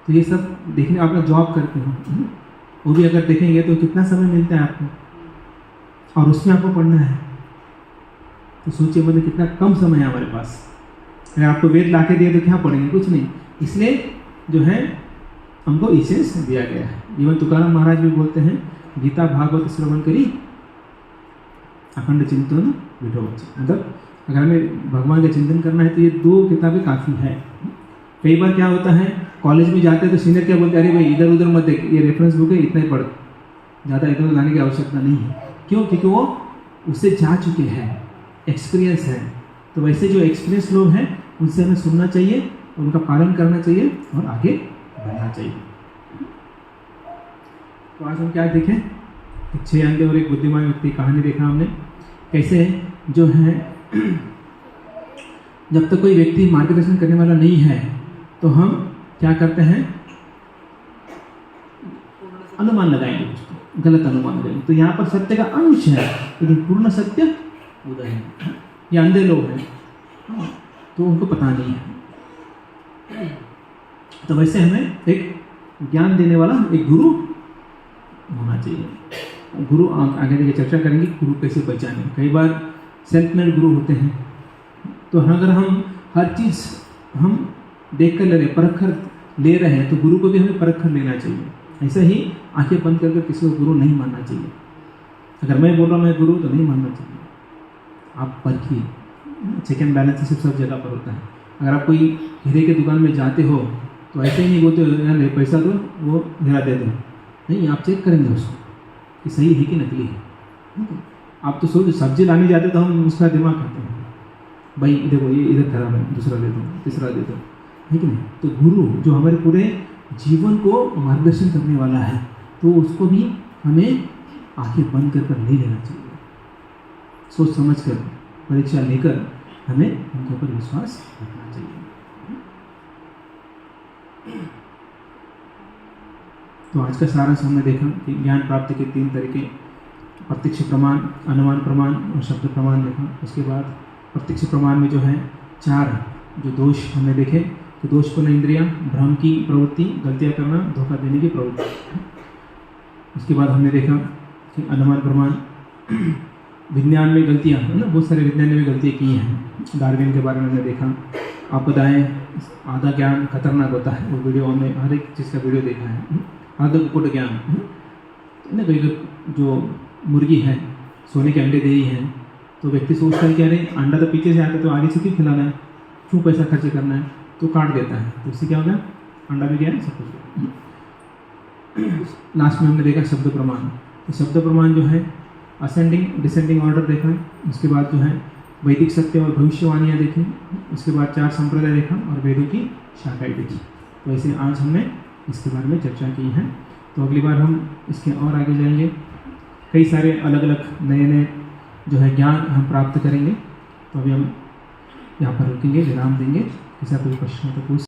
तो ये सब देखने, आप लोग जॉब करते हो, वो भी अगर देखेंगे तो कितना समय मिलता है आपको, और उसमें आपको पढ़ना है। तो सोचिए मतलब कितना कम समय है हमारे पास। अगर आपको वेद ला के दिए तो क्या पढ़ेंगे? कुछ नहीं। इसलिए जो है हमको इसेंस दिया गया है। इवन तुकाराम महाराज भी बोलते हैं, गीता भागवत श्रवण करी अखंड चिंतन विठो। मतलब अगर हमें भगवान का चिंतन करना है तो ये 2 किताबें काफ़ी है। कई बार क्या होता है, कॉलेज में जाते हैं तो सीनियर क्या बोलते हैं, अरे भाई इधर उधर मत देख, ये रेफरेंस बुक है, इतना ही पढ़, ज़्यादा इधर लाने की आवश्यकता नहीं है। क्यों? क्योंकि वो उससे जा चुके हैं, एक्सपीरियंस है। तो वैसे जो एक्सपीरियंस लोग हैं उनसे हमें सुनना चाहिए, उनका पालन करना चाहिए और आगे बढ़ना चाहिए। तो आज हम क्या देखें? 6 अंधे और एक बुद्धिमान व्यक्ति कहानी देखा हमने, कैसे जो है जब तक कोई व्यक्ति मार्गदर्शन करने वाला नहीं है तो हम क्या करते हैं, अनुमान लगाएंगे, उसको गलत अनुमान लगाएंगे। तो यहाँ पर सत्य का अंश है लेकिन पूर्ण सत्य उदय है। ये अंधे लोग हैं तो उनको पता नहीं है। तो वैसे हमें एक ज्ञान देने वाला एक गुरु होना चाहिए। गुरु आगे देखिए चर्चा करेंगे गुरु कैसे पहचाने। कई बार सेल्फ मेड गुरु होते हैं, तो अगर हम हर चीज़ हम देख कर ले रहे, परख कर ले रहे हैं, तो गुरु को भी हमें परख कर लेना चाहिए। ऐसा ही आंखें बंद करके किसी को गुरु नहीं मानना चाहिए। अगर मैं बोल रहा हूँ मैं गुरु, तो नहीं मानना चाहिए। आप परखिए, चेक एंड बैलेंस सिर्फ सब जगह पर होता है। अगर आप कोई हीरे की दुकान में जाते हो तो ऐसे ही नहीं बोलते यार पैसा दो वो हीरा दे दो, नहीं, आप चेक करेंगे उसको कि सही है कि नकली है। आप तो सोचो सब्जी लाने जाते तो हम उसका दिमाग करते हैं, भाई देखो ये इधर खराब है, दूसरा दे दो, तीसरा दे दो, है कि नहीं? तो गुरु जो हमारे पूरे जीवन को मार्गदर्शन करने वाला है, तो उसको भी हमें आंखें बंद कर नहीं लेना चाहिए। सोच समझ कर परीक्षा लेकर हमें उनके ऊपर विश्वास रखना चाहिए। तो आज का सारांश हमने देखा कि ज्ञान प्राप्ति के 3 तरीके, प्रत्यक्ष प्रमाण, अनुमान प्रमाण और शब्द प्रमाण देखा। उसके बाद प्रत्यक्ष प्रमाण में जो है 4 जो दोष हमने देखे, तो दोषपूर्ण इंद्रियां, भ्रम की प्रवृत्ति, गलतियां करना, धोखा देने की प्रवृत्ति। उसके बाद हमने देखा कि अनुमान प्रमाण, विज्ञान में गलतियाँ है ना, बहुत सारे विज्ञान ने भी गलतियाँ की हैं। डार्विन के बारे में हमने देखा। आपको बताएं आधा ज्ञान खतरनाक होता है, वो वीडियो हमने हर एक चीज़ का वीडियो देखा है। आधा कुकुट ज्ञान है ना, कोई जो मुर्गी है सोने के अंडे दे ही हैं, तो व्यक्ति सोचता है कि अरे अंडा तो पीछे से आता है तो आगे से क्यों खिलाना है, क्यों पैसा खर्च करना है, तो काट देता है। तो उससे क्या हो गया, अंडा भी गया, सब कुछ गया। लास्ट में हमने देखा शब्द प्रमाण। तो शब्द प्रमाण जो है असेंडिंग डिसेंडिंग ऑर्डर देखा। उसके बाद जो है वैदिक सत्य और भविष्यवाणियाँ देखी। उसके बाद 4 संप्रदाय देखा और वेदों की शाखाएँ देखी। तो ऐसे आज हमने इसके बारे में चर्चा की है। तो अगली बार हम इसके और आगे जाएंगे, कई सारे अलग अलग नए नए जो है ज्ञान हम प्राप्त करेंगे। तो अभी हम यहाँ पर रुकेंगे, विराम देंगे। किसी कोई प्रश्न तो पूछ